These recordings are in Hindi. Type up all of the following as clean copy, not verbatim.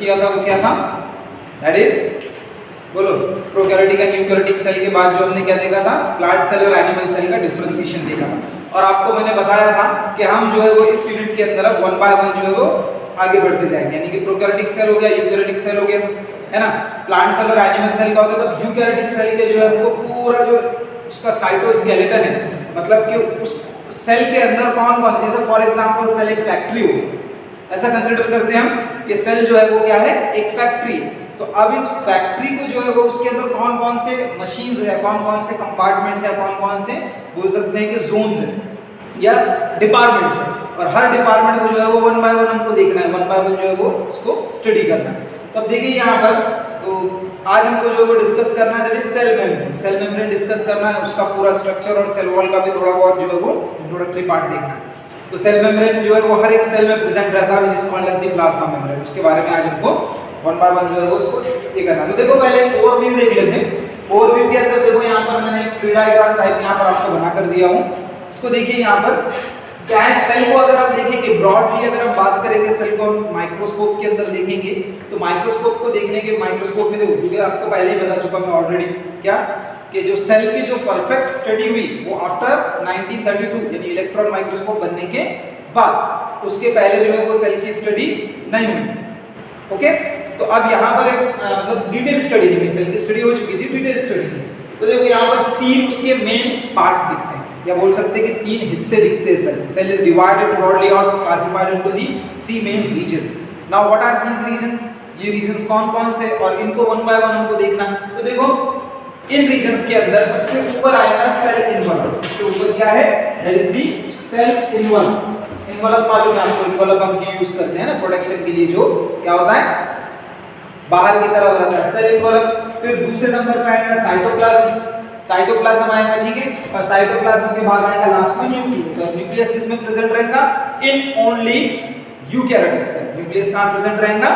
किया था वो क्या था, दैट इज बोलो प्रोकैरियोटिक एंड यूकैरियोटिक सेल के बाद जो हमने क्या देखा था, प्लांट सेल और एनिमल सेल का डिफरेंशिएशन देखा था। और आपको मैंने बताया था कि हम जो है वो इस यूनिट के अंदर वन बाय वन जो है वो आगे बढ़ते जाएंगे, यानी कि प्रोकैरियोटिक सेल हो गया, यूकैरियोटिक सेल हो गया, है ना, प्लांट सेल और एनिमल सेल का हो गया। तो यूकैरियोटिक सेल के जो है हमको पूरा जो उसका साइटोस्केलेटन है, मतलब कि उस सेल के अंदर कौन कौन से, जैसे फॉर एग्जांपल सेल एक फैक्ट्री हो, ऐसा कंसीडर करते हैं हम कि सेल जो है वो क्या है, एक फैक्ट्री। तो अब इस फैक्ट्री को जो है वो उसके अंदर कौन कौन से मशीन्स है, कौन कौन से कंपार्टमेंट्स है, कौन कौन से बोल सकते हैं कि जोन्स है या डिपार्टमेंट्स है, और हर डिपार्टमेंट को जो है वो वन बाय वन हमको देखना है, वन बाय वन जो है वो इसको स्टडी करना है। तो अब देखिए यहाँ पर, तो आज हमको जो है वो डिस्कस करना है, that is cell membrane. Cell membrane discuss करना है, उसका पूरा स्ट्रक्चर और सेल वॉल का भी थोड़ा बहुत जो है वो इंट्रोडक्टरी पार्ट देखना है। तो सेल मेम्ब्रेन जो है वो हर एक सेल में प्रेजेंट रहता है, जिसको called as the plasma membrane. उसके बारे में आज हमको वन बाय वन जो है वो उसको ये करना है। तो देखो पहले ओवरव्यू देख लेते हैं। ओवरव्यू के अंदर देखो यहाँ पर मैंने ट्री डायग्राम टाइप यहाँ पर आपको बना कर दिया हूँ। इसको देखिए यहाँ पर क्या है, सेल को अगर हम देखेंगे ब्रॉडली, अगर हम बात करेंगे सेल को हम माइक्रोस्कोप के अंदर देखेंगे, तो माइक्रोस्कोप को देखने के माइक्रोस्कोप में देखो, क्योंकि आपको पहले ही बता चुका मैं ऑलरेडी क्या, कि जो सेल की जो परफेक्ट स्टडी हुई वो आफ्टर 1932 यानी इलेक्ट्रॉन माइक्रोस्कोप बनने के बाद, उसके पहले जो है वो सेल की स्टडी नहीं हुई। ओके, तो अब यहाँ पर एक मतलब डिटेल स्टडी नहीं हुई, सेल की स्टडी हो चुकी थी, डिटेल स्टडी नहीं। तो देखो यहाँ पर तीन उसके मेन पार्ट्स दिखते हैं, या बोल सकते हैं कि तीन हिस्से दिखते हैं cell. Cell is divided broadly और classified into the three main regions. Now what are these regions, ये रीजंस कौन कौन से, और इनको वन बाय वन हमको देखना। तो देखो इन रीजंस के अंदर सबसे ऊपर आएगा सेल इन्वॉल्व। सबसे ऊपर क्या है, that is the cell involve. Involve मालूम है आपको, इन्वॉल्व हम यूज करते हैं ना प्रोटेक्शन के लिए, जो क्या होता है बाहर की तरफ रहता है, सेल इन्वॉल्व। फिर दूसरे नंबर पे आएगा साइटोप्लाज्म। साइटोप्लाज्म आएगा, ठीक है, और साइटोप्लाज्म के बाद आएगा लास्ट में न्यूक्लियस। और न्यूक्लियस किसमें प्रेजेंट रहेगा, in only eukaryotic cell. Nucleus कहां प्रेजेंट रहेगा,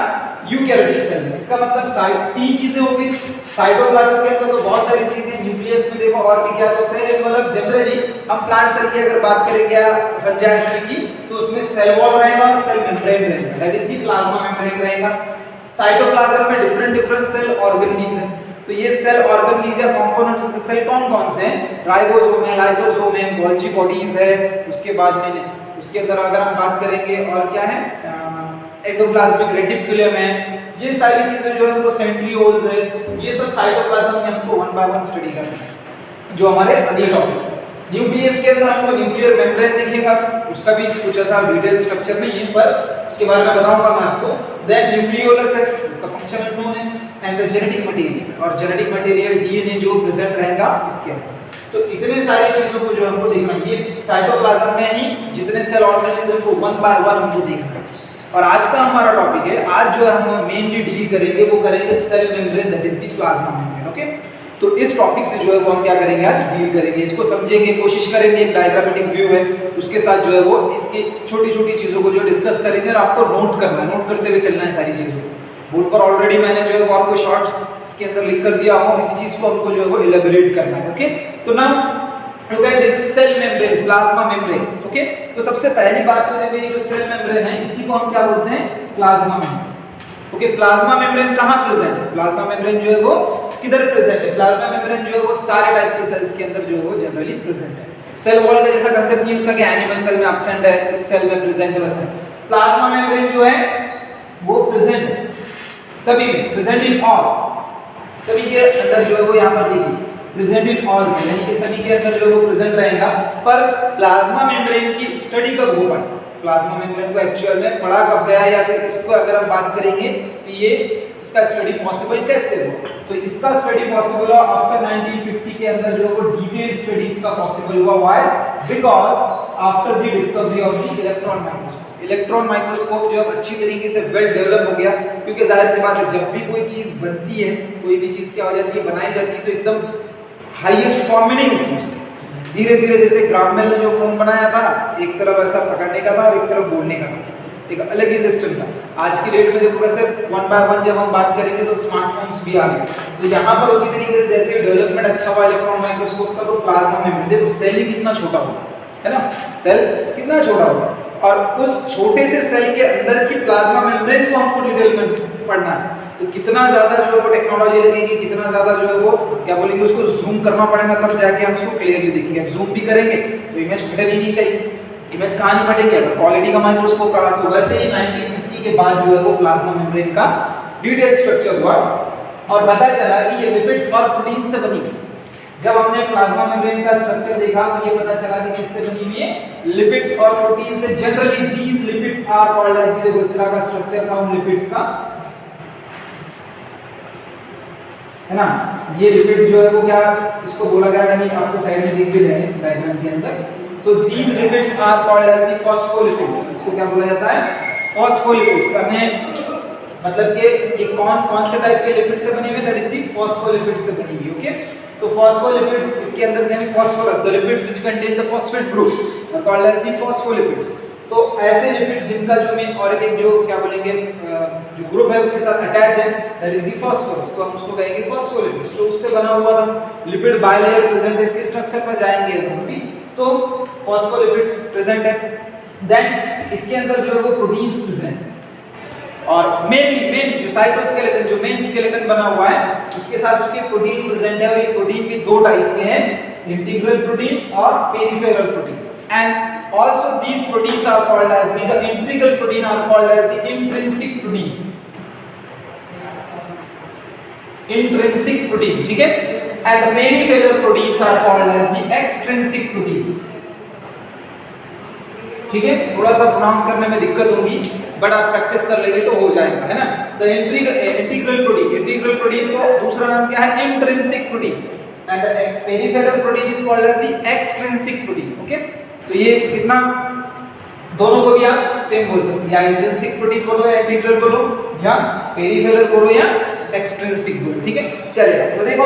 यूकैरियोटिक सेल में। इसका मतलब तीन चीजें हो गई। साइटोप्लाज्म के अंदर तो बहुत सारी चीजें, न्यूक्लियस में देखो और भी क्या, तो सेल इन्वॉल्व। जनरली हम प्लांट सेल की अगर बात करेंगे या फंजाई सेल की, तो उसमें सेल वॉल रहेगा और सेल मेम्ब्रेन रहेगा, that is the plasma membrane रहेगा। साइटोप्लाज्म में डिफरेंट सेल ऑर्गेनीज हैं। तो ये सेल ऑर्गेनीज या कंपोनेंट्स ऑफ द सेल कौन कौन से हैं, राइबोसोम है, लाइसोसोम है, गोल्जी बॉडीज है। उसके बाद में उसके अंदर अगर हम बात करेंगे और क्या है, एंडोप्लाज्मिक रेटिकुलम है, ये सारी चीजें जो है वो सेंट्रियोल्स है, ये सब साइटोप्लाज्म में हमको वन बाय वन स्टडी करना है, जो हमारे अगले टॉपिक्स है। न्यूक्लियस के अंदर हमको न्यूक्लियर मेम्ब्रेन दिखेगा, उसका भी कुछ ऐसा डिटेल स्ट्रक्चर नहीं है, पर उसके बारे में बताऊंगा मैं आपको। देन न्यूक्लियोलस है, इसका फंक्शन अननोन है, एंड द जेनेटिक मटेरियल, और जेनेटिक मटेरियल डीएनए जो प्रेजेंट रहेगा इसके अंदर। तो इतने सारी चीजों को जो हमको देखना है, ये साइटोप्लाज्म में ही जितने सेल ऑर्गेनिज्म को वन बाय वन हमको देखना है। और आज का हमारा टॉपिक है, आज जो हम मेनली डील करेंगे वो करेंगे cell membrane, that is the plasma membrane. Okay, तो इस टॉपिक से जो है वो हम क्या करेंगे, आज डील करेंगे, इसको समझेंगे, कोशिश करेंगे। एक डायग्रामेटिक व्यू है, उसके साथ जो है वो इसकी छोटी छोटी चीजों को जो डिस्कस करेंगे, और आपको नोट करना है, नोट करते हुए चलना है सारी चीजों को। बोर्ड पर ऑलरेडी मैंने जो है वो आपको शॉर्ट इसके अंदर लिख कर दिया हूं, इसी चीज को हमको जो है वो एलैबोरेट करना है। ओके, तो now look at the cell membrane, plasma membrane. Okay, तो सबसे पहली बात तो देखो, ये जो सेल मेम्ब्रेन है इसी को हम क्या बोलते हैं, plasma membrane. Okay, plasma membrane कहां प्रेजेंट है, प्लाज्मा मेम्ब्रेन जो है वो किधर प्रेजेंट है। प्लाज्मा मेम्ब्रेन जो है वो सारे टाइप के सेल्स के अंदर जो है वो जनरली प्रेजेंट है। सेल वॉल का जैसा कंसेप्ट नहीं उसका कि एनिमल सेल में एब्सेंट है, इस सेल में प्रेजेंट है, वैसा प्लाज्मा मेम्ब्रेन जो है वो प्रेजेंट है सभी में, प्रेजेंट इन ऑल, सभी के अंदर जो है वो यहाँ पर देखिए प्रेजेंट इन ऑल, यानी कि सभी के अंदर जो है वो प्रेजेंट रहेगा। पर प्लाज्मा मेम्ब्रेन की स्टडी कब हो पाई, प्लाज्मा मेम्ब्रेन को एक्चुअल में पढ़ा कब गया, या फिर इसको अगर हम बात करेंगे तो ये इसका स्टडी पॉसिबल कैसे हुआ, तो इसका स्टडी पॉसिबल हुआ आफ्टर 1950 के अंदर जो वो डिटेल स्टडी इसका पॉसिबल हुआ। Why, because after the discovery of the electron microscope. Electron microscope जो अच्छी तरीके से वेल डेवलप हो गया, क्योंकि जाहिर सी बात है जब भी कोई चीज बनती है, कोई भी चीज क्या हो जाती है, बनाई जाती है, तो एकदम हाईएस्ट फॉर्म में नहीं होती उसकी, धीरे धीरे, जैसे ग्राम बेल ने जो फोन बनाया था, एक तरफ ऐसा पकड़ने का था और एक तरफ बोलने का था, एक अलग ही सिस्टम था। आज की डेट में देखो कैसे वन बाय वन जब हम बात करेंगे तो स्मार्टफोन्स भी आ गए। तो यहाँ पर उसी तरीके से जैसे डेवलपमेंट अच्छा हुआ इलेक्ट्रॉन माइक्रोस्कोप का, तो प्लाज्मा मेम्ब्रेन देखो सेल ही कितना छोटा होता है ना, सेल कितना छोटा होता है, और उस छोटे से सेल के अंदर की प्लाज्मा मेम्ब्रेन को हमको डिटेल में पढ़ना है, तो कितना ज्यादा जो है वो टेक्नोलॉजी लगेगी, कितना ज्यादा जो है वो क्या बोलेंगे उसको जूम करना पड़ेगा, तब जाके हम उसको क्लियरली देखेंगे। अब जूम भी करेंगे तो इमेज फटनी नहीं चाहिए, इमेज कहाँ नहीं फटेंगे, अगर क्वालिटी का माइक्रोस्कोप रहा तो। वैसे ही 1950 के बाद जो है वो प्लाज्मा मेम्ब्रेन का डिटेल स्ट्रक्चर हुआ और पता चला कि ये लिपिड्स और प्रोटीन से बनी हुई। जब हमने प्लाज्मा मेम्ब्रेन का स्ट्रक्चर देखा तो ये पता चला कि किससे बनी हुई है, लिपिड्स और प्रोटीन से। Generally these lipids are called as, देखो इस तरह का स्ट्रक्चर था उन लिपिड्स का, है ना। ये लिपिड्स जो है वो क्या, इसको बोला गया है, आपको साइड में दिख भी रहे हैं डायग्राम के अंदर। तो these lipids are called as the phospholipids. इसको क्या बोला जाता है, फॉस्फोलिपिड्स। हमें मतलब कि ये कौन से टाइप के लिपिड से बनी हुई है, दैट इज द फॉस्फोलिपिड से बनी हुई। ओके, तो फॉस्फोलिपिड्स इसके अंदर यानी phosphorus, the lipids which contain the phosphate group are called as the phospholipids. तो ऐसे लिपिड्स जिनका जो में और एक जो क्या बोलेंगे जो ग्रुप है उसके साथ अटैच है, दैट इज द फास्फोरस, तो हम उसको कहेंगे फॉस्फोलिपिड्स। तो उससे बना हुआ था लिपिड बायलेयर प्रेजेंट है, इसके स्ट्रक्चर पर जाएंगे हम भी। तो फॉस्फोलिपिड्स प्रेजेंट है, देन इसके अंदर जो है वो प्रोटीन्स प्रेजेंट है, और मेन जो साइटोस्केलेटन, जो मेन स्केलेटन बना हुआ है उसके साथ उसके प्रोटीन प्रेजेंट है। और ये प्रोटीन भी दो टाइप के हैं, इंटीग्रल प्रोटीन और peripheral protein. And also these proteins are called as the integral protein are called as the intrinsic protein, intrinsic protein, ठीक है। And the peripheral proteins are called as the extrinsic protein, ठीक है। थोड़ा सा प्रोनाउंस करने में दिक्कत होगी बट आप प्रैक्टिस कर लेंगे तो हो जाएगा, है ना। द इंटीग्रल प्रोटीन को दूसरा नाम क्या है, intrinsic protein, and the peripheral protein is called as the extrinsic protein. Okay, तो ये कितना, दोनों को भी आप सेम बोल सकते हैं, या इंट्रिंसिक प्रोटीन बोलो या इंटीग्रल बोलो या पेरिफेरल बोलो या एक्सट्रिंसिक बोलो, ठीक है। चलिए तो देखो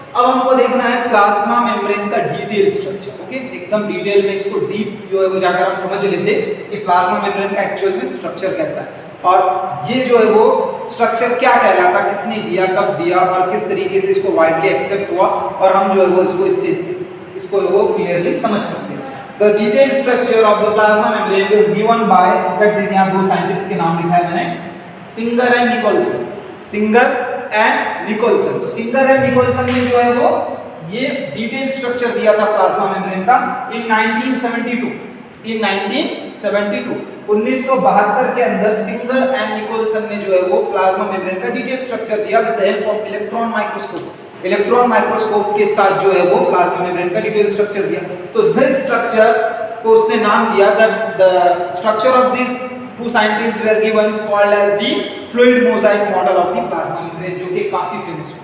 अब हमको देखना है प्लाज्मा मेम्ब्रेन का डिटेल स्ट्रक्चर। ओके, एकदम डिटेल में इसको डीप जो है वो जाकर हम समझ लेते कि प्लाज्मा मेम्ब्रेन का एक्चुअल में स्ट्रक्चर कैसा है, और ये जो है वो स्ट्रक्चर क्या कहलाता, किसने दिया, कब दिया और किस तरीके से इसको वाइडली एक्सेप्ट हुआ, और हम जो है वो इसको वो क्लियरली समझ सकते हैं। The detail structure of the plasma membrane is given by, cut दीजिए, यहाँ दो साइंटिस्ट के नाम लिखा है मैंने, Singer and Nicolson, Singer and Nicolson. तो सिंगर एंड निकोलसन ने जो है वो ये डिटेल स्ट्रक्चर दिया था प्लाज्मा मेम्ब्रेन का इन 1972, इन 1972 1972 के अंदर सिंगर एंड निकोलसन ने जो है वो प्लाज्मा मेम्ब्रेन का डिटेल स्ट्रक्चर दिया with the help of electron microscope. Electron microscope के साथ जो है वो प्लाज्मा मेम्ब्रेन का डिटेल स्ट्रक्चर दिया। तो दिस स्ट्रक्चर को उसने नाम दिया, the structure of this two scientists were given is called as the fluid mosaic model of the plasma membrane, जो कि काफी फेमस है,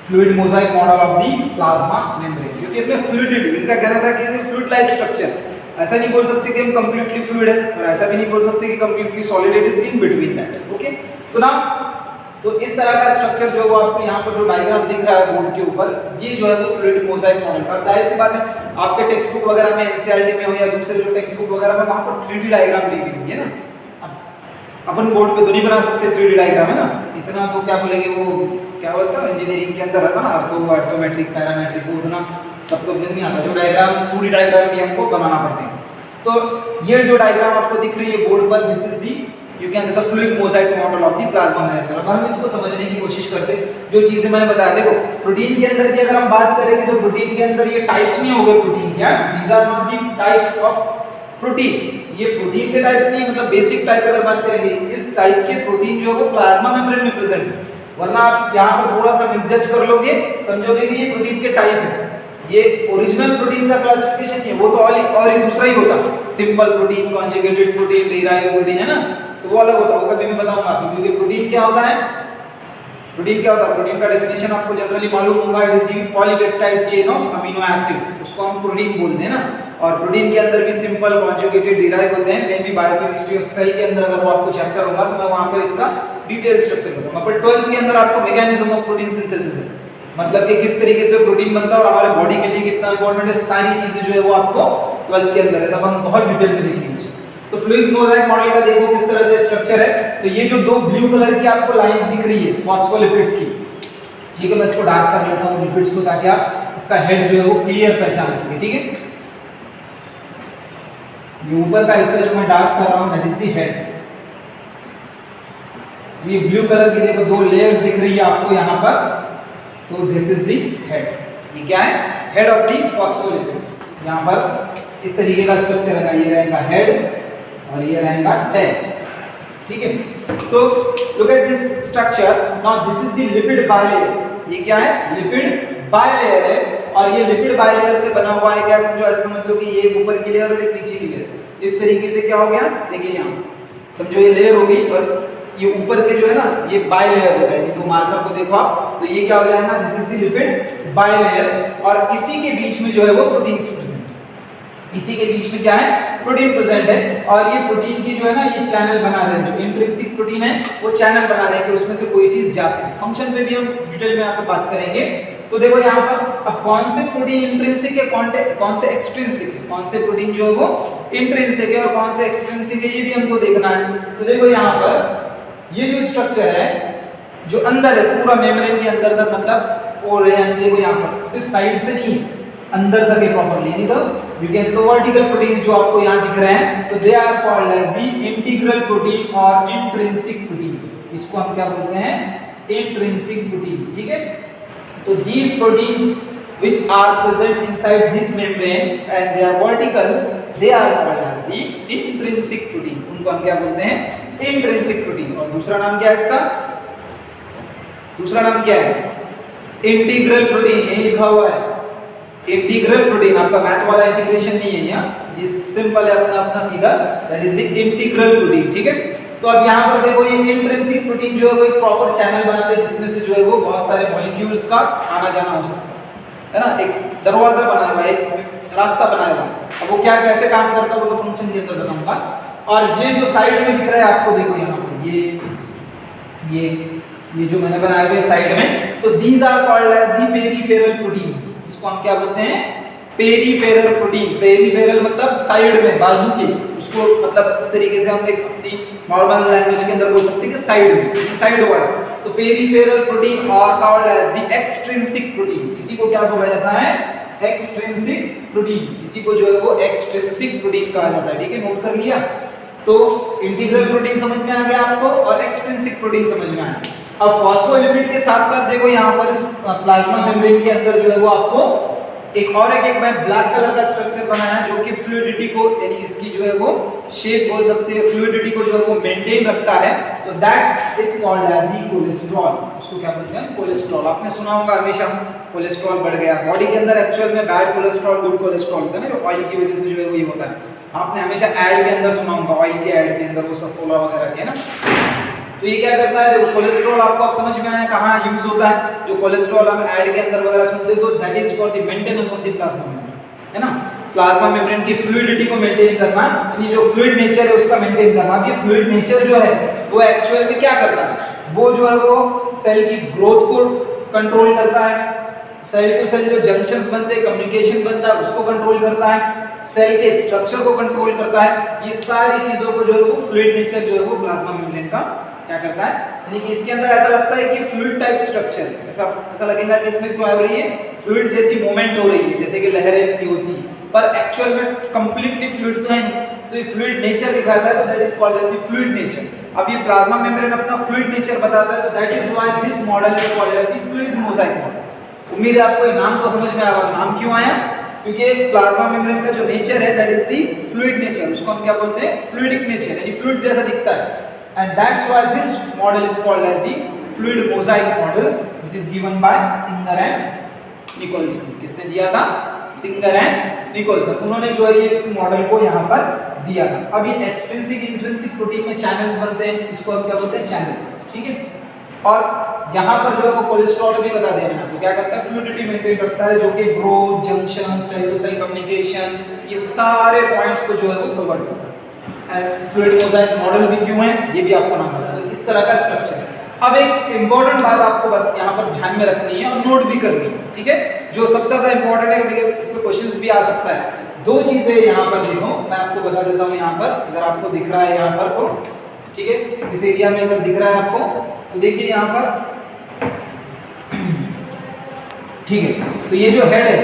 fluid mosaic model of the plasma membrane, क्योंकि इसमें फ्लूइडिटी, इनका कहना था कि ये फ्लूइड लाइक स्ट्रक्चर, ऐसा नहीं बोल सकते कि हम कंप्लीटली फ्लूइड है और ऐसा भी नहीं बोल सकते कि completely solid, it is in between that. Okay, तो ना तो इस तरह का स्ट्रक्चर जो वो आपको यहाँ पर जो डायग्राम दिख रहा है बोर्ड के ऊपर, ये जो है वो फ्लूइड मोजाइक मॉडल का। जाहिर सी बात है आपके टेक्स्ट बुक वगैरह में, एनसीईआरटी में हो या दूसरे जो टेक्स्ट बुक वगैरह में, वहाँ पर 3D डायग्राम दी हुई है ना। अपन बोर्ड पे तो नहीं बना सकते 3D डायग्राम, है ना, इतना तो क्या बोलेंगे वो क्या बोलता है इंजीनियरिंग के अंदर रहता ना, अर्थोमेट्रिक, पैरामेट्रिक, वो उतना सब तो नहीं आता। जो डायग्राम 2D डायग्राम भी हमको बनाना पड़ते हैं। तो ये जो डायग्राम आपको दिख रही है बोर्ड पर, this is the you can say the fluid mosaic model of the plasma membrane. अब हम इसको समझने की कोशिश करते, जो चीजें मैंने बताया, देखो प्रोटीन के अंदर की अगर हम बात करेंगे तो प्रोटीन के अंदर ये टाइप्स नहीं हो गए प्रोटीन के, these are not the types of protein, ये प्रोटीन के टाइप्स नहीं, मतलब बेसिक टाइप अगर बात करेंगे, इस टाइप के प्रोटीन जो है वो प्लाज्मा मेम्ब्रेन में प्रेजेंट है। वरना आप यहाँ पर थोड़ा सा मिसजज कर लोगे, समझोगे कि ये प्रोटीन के टाइप है, ये ओरिजिनल प्रोटीन का क्लासिफिकेशन नहीं है, वो तो और ये दूसरा ही होता, simple protein, conjugated protein, derived protein, है ना, तो वो अलग होता, वो कभी मैं बताऊंगा आपको। क्योंकि प्रोटीन क्या होता है, प्रोटीन क्या होता है, प्रोटीन का डेफिनेशन आपको जनरली मालूम होगा, it is the polypeptide chain of amino acid, उसको हम प्रोटीन बोलते हैं ना। और प्रोटीन के अंदर भी सिंपल, कॉन्जुगेटेड, डिराइव होते हैं। May be biochemistry of cell के अंदर अगर वो आपको चैप्टर होगा तो मैं वहां पर इसका डिटेल स्ट्रक्चर बताऊंगा। पर 12th के अंदर आपको मैकेनिज्म ऑफ प्रोटीन सिंथेसिस है, मतलब कि किस तरीके से प्रोटीन बनता है और हमारे बॉडी के लिए कितना इंपॉर्टेंट है, सारी चीजें जो है वो आपको 12th के अंदर है, तब हम बहुत डिटेल में देखेंगे। तो फ्लूइड मोजाइक मॉडल का देखो किस तरह से स्ट्रक्चर है। तो ये जो दो ब्लू कलर की आपको लाइंस दिख रही है फॉस्फोलिपिड्स की, ठीक है, मैं इसको डार्क कर लेता हूं लिपिड्स को, ताकि आप इसका हेड जो है वो क्लियर पहचान सके। ठीक है, ये ऊपर का हिस्सा जो मैं डार्क कर रहा हूँ दैट इज द हेड। ये ब्लू कलर की देखो दो लेयर्स दिख रही है आपको यहाँ पर, तो दिस इज द हेड। ये क्या है? Head of the phospholipids. यहाँ पर इस तरीके का स्ट्रक्चर रहेगा, ये रहेगा हेड और ये रहेगा टेल। ठीक है, तो look at this structure. Now this is the lipid bilayer. ये क्या है? लिपिड बायलेयर है, और ये लिपिड बायलेयर से बना हुआ है। क्या समझो? ऐसे समझ लो कि ये ऊपर की लेयर और एक नीचे की लेयर। इस तरीके से क्या हो गया? देखिए यहाँ समझो ये लेयर हो गई, और ये ऊपर के जो है ना ये बायलेयर हो गया। ये दो मार्कर को देखो आप, तो ये क्या हो जाएगा? This is the lipid bilayer, और इसी के बीच में जो है वो प्रोटीन प्रेजेंट। इसी के बीच में क्या है? प्रोटीन प्रेजेंट है, और ये प्रोटीन की जो है ना ये चैनल बना रहे हैं। जो इंट्रिंसिक प्रोटीन है वो चैनल बना रहे हैं कि उसमें से कोई चीज जा सके। फंक्शन पे भी हम डिटेल में आपको बात करेंगे। तो देखो यहाँ पर अब कौन से प्रोटीन इंट्रिंसिक है, कौन से एक्सट्रिंसिक है, कौन से प्रोटीन जो है वो इंट्रिंसिक है और कौन से एक्सट्रिंसिक है, ये भी हमको देखना है। तो देखो यहाँ पर ये जो स्ट्रक्चर है जो अंदर है पूरा मेम्ब्रेन के अंदर तक, मतलब और देखो यहाँ पर सिर्फ साइड से नहीं अंदर तक है प्रॉपर्ली, नहीं तो you can say the vertical protein जो आपको यहाँ दिख रहे हैं, तो they are called as the integral protein और इंट्रिंसिक प्रोटीन। इसको हम क्या बोलते हैं? Intrinsic protein. ठीक है, तो these proteins which are present inside this membrane and they are vertical, they are called as the intrinsic protein। उनको हम क्या बोलते हैं? Intrinsic protein. और दूसरा नाम क्या है इसका? दूसरा नाम क्या है? Integral protein. यही लिखा हुआ है इंटीग्रल प्रोटीन। आपका मैथ वाला इंटीग्रेशन नहीं है यहाँ, ये सिंपल है अपना अपना सीधा, that is the integral protein. ठीक है, तो अब यहाँ पर देखो ये इंट्रिंसिक प्रोटीन जो है वो एक प्रॉपर चैनल बनाते हैं जिसमें से जो है वो बहुत सारे मॉलिक्यूल्स का आना जाना हो सकता है ना। एक दरवाजा बनाया हुआ, एक रास्ता बनाया हुआ। अब वो क्या कैसे काम करता है वो तो फंक्शन के अंदर बताऊंगा। और ये जो साइड में दिख रहा है आपको, देखो यहाँ पर ये जो मैंने बनाए हुए साइड में, तो these are called as the peripheral proteins. इसको हम क्या बोलते हैं? Peripheral protein. पेरिफेरल मतलब साइड में, बाजू के, उसको मतलब इस तरीके से हम एक अपनी नॉर्मल लैंग्वेज के अंदर बोल सकते हैं कि साइड में, ये साइड वाला। तो पेरिफेरल प्रोटीन और called as the extrinsic protein. इसी को क्या बोला जाता है? Extrinsic protein. इसी को जो है वो एक्सट्रिंसिक प्रोटीन कहा जाता है। ठीक है, नोट कर लिया। तो इंटीग्रल प्रोटीन समझ में आ गया आपको, और एक्सट्रिंसिक प्रोटीन समझ में आया। अब फॉस्फोलिपिड के साथ साथ देखो यहाँ पर इस प्लाज्मा मेम्ब्रेन के अंदर जो है वो आपको एक मैं ब्लैक कलर का स्ट्रक्चर बनाया जो कि फ्लूइडिटी को, यानी इसकी जो है वो शेप बोल सकते हैं, फ्लूइडिटी को जो है वो मेंटेन रखता है। तो that is called as the cholesterol. उसको क्या बोलते हैं? कोलेस्ट्रॉल। आपने सुना होगा हमेशा कोलेस्ट्रॉल बढ़ गया। बॉडी के अंदर एक्चुअल में बैड कोलेस्ट्रॉल गुड कोलेस्ट्रॉल होता है ना, जो ऑयल की वजह से जो है वो ये होता है। आपने हमेशा ऐड के अंदर सुना होगा, ऑयल के ऐड के अंदर वो सफोला वगैरह के ना। तो ये क्या करता है? देखो कोलेस्ट्रॉल आपको अब समझ में आया कहाँ यूज होता है। जो कोलेस्ट्रॉल हम ऐड के अंदर वगैरह सुनते हैं, तो that is for the maintenance of the plasma membrane, है ना। प्लाज्मा मेम्ब्रेन की फ्लूइडिटी को मेंटेन करना, यानी जो फ्लूइड नेचर है उसका मेंटेन करना। अब ये फ्लूइड नेचर जो है वो एक्चुअल में क्या करता है? वो जो है वो सेल की ग्रोथ को कंट्रोल करता है, सेल टू सेल जो जंक्शंस बनते हैं, कम्युनिकेशन बनता है, उसको कंट्रोल करता है, सेल के स्ट्रक्चर को कंट्रोल करता है। ये सारी चीजों को जो है वो फ्लूइड नेचर जो है वो प्लाज्मा मेम्ब्रेन का क्या करता है? यानी कि इसके अंदर ऐसा लगता है कि फ्लूइड टाइप स्ट्रक्चर, ऐसा लगेगा कि इसमें क्या हो रही है? फ्लूइड जैसी मूवमेंट हो रही है, जैसे कि लहरें की होती है, पर एक्चुअल में कंप्लीटली फ्लूइड तो है नहीं। तो ये फ्लूइड नेचर दिखाता है, तो that is called as the fluid nature. अब ये प्लाज्मा मेम्ब्रेन अपना फ्लूइड नेचर बताता है, तो that is why this model is called as the fluid mosaic model. उम्मीद है आपको ये नाम तो समझ में आ गया। नाम क्यों आया? क्योंकि प्लाज्मा मेम्ब्रेन का जो नेचर है that is the fluid nature. उसको हम क्या बोलते हैं? फ्लूइडिक नेचर, यानी फ्लूइड जैसा दिखता है। And that's why this model is called as the fluid mosaic model, which is given by Singer and Nicholson। किसने दिया था? Singer and Nicholson। उन्होंने जो है ये इस मॉडल को यहाँ पर दिया था। अब ये एक्सट्रिंसिक इंट्रिंसिक प्रोटीन में चैनल्स बनते हैं, इसको हम क्या बोलते हैं? चैनल्स। ठीक है, और यहाँ पर जो है वो कोलेस्ट्रॉल भी बता दिया मैंने। तो क्या करता है? फ्लूइडिटी मेंटेन रखता है, जो कि growth, junction, cell to cell communication, ये सारे पॉइंट्स को जो है वो कवर करता है। फ्लूइड मोजाइक मॉडल भी क्यों है ये भी आपको नाम पता है। इस तरह का स्ट्रक्चर है। अब एक इंपॉर्टेंट बात आपको यहाँ पर ध्यान में रखनी है और नोट भी करनी है, ठीक है, जो सबसे ज्यादा इंपॉर्टेंट है, कभी इसमें क्वेश्चंस भी आ सकता है। दो चीजें यहाँ पर देखो, मैं आपको बता देता हूँ। यहाँ पर अगर आपको दिख रहा है यहाँ पर, तो ठीक है, इस एरिया में अगर दिख रहा है आपको, तो देखिए यहाँ पर, ठीक है, तो ये जो हेड है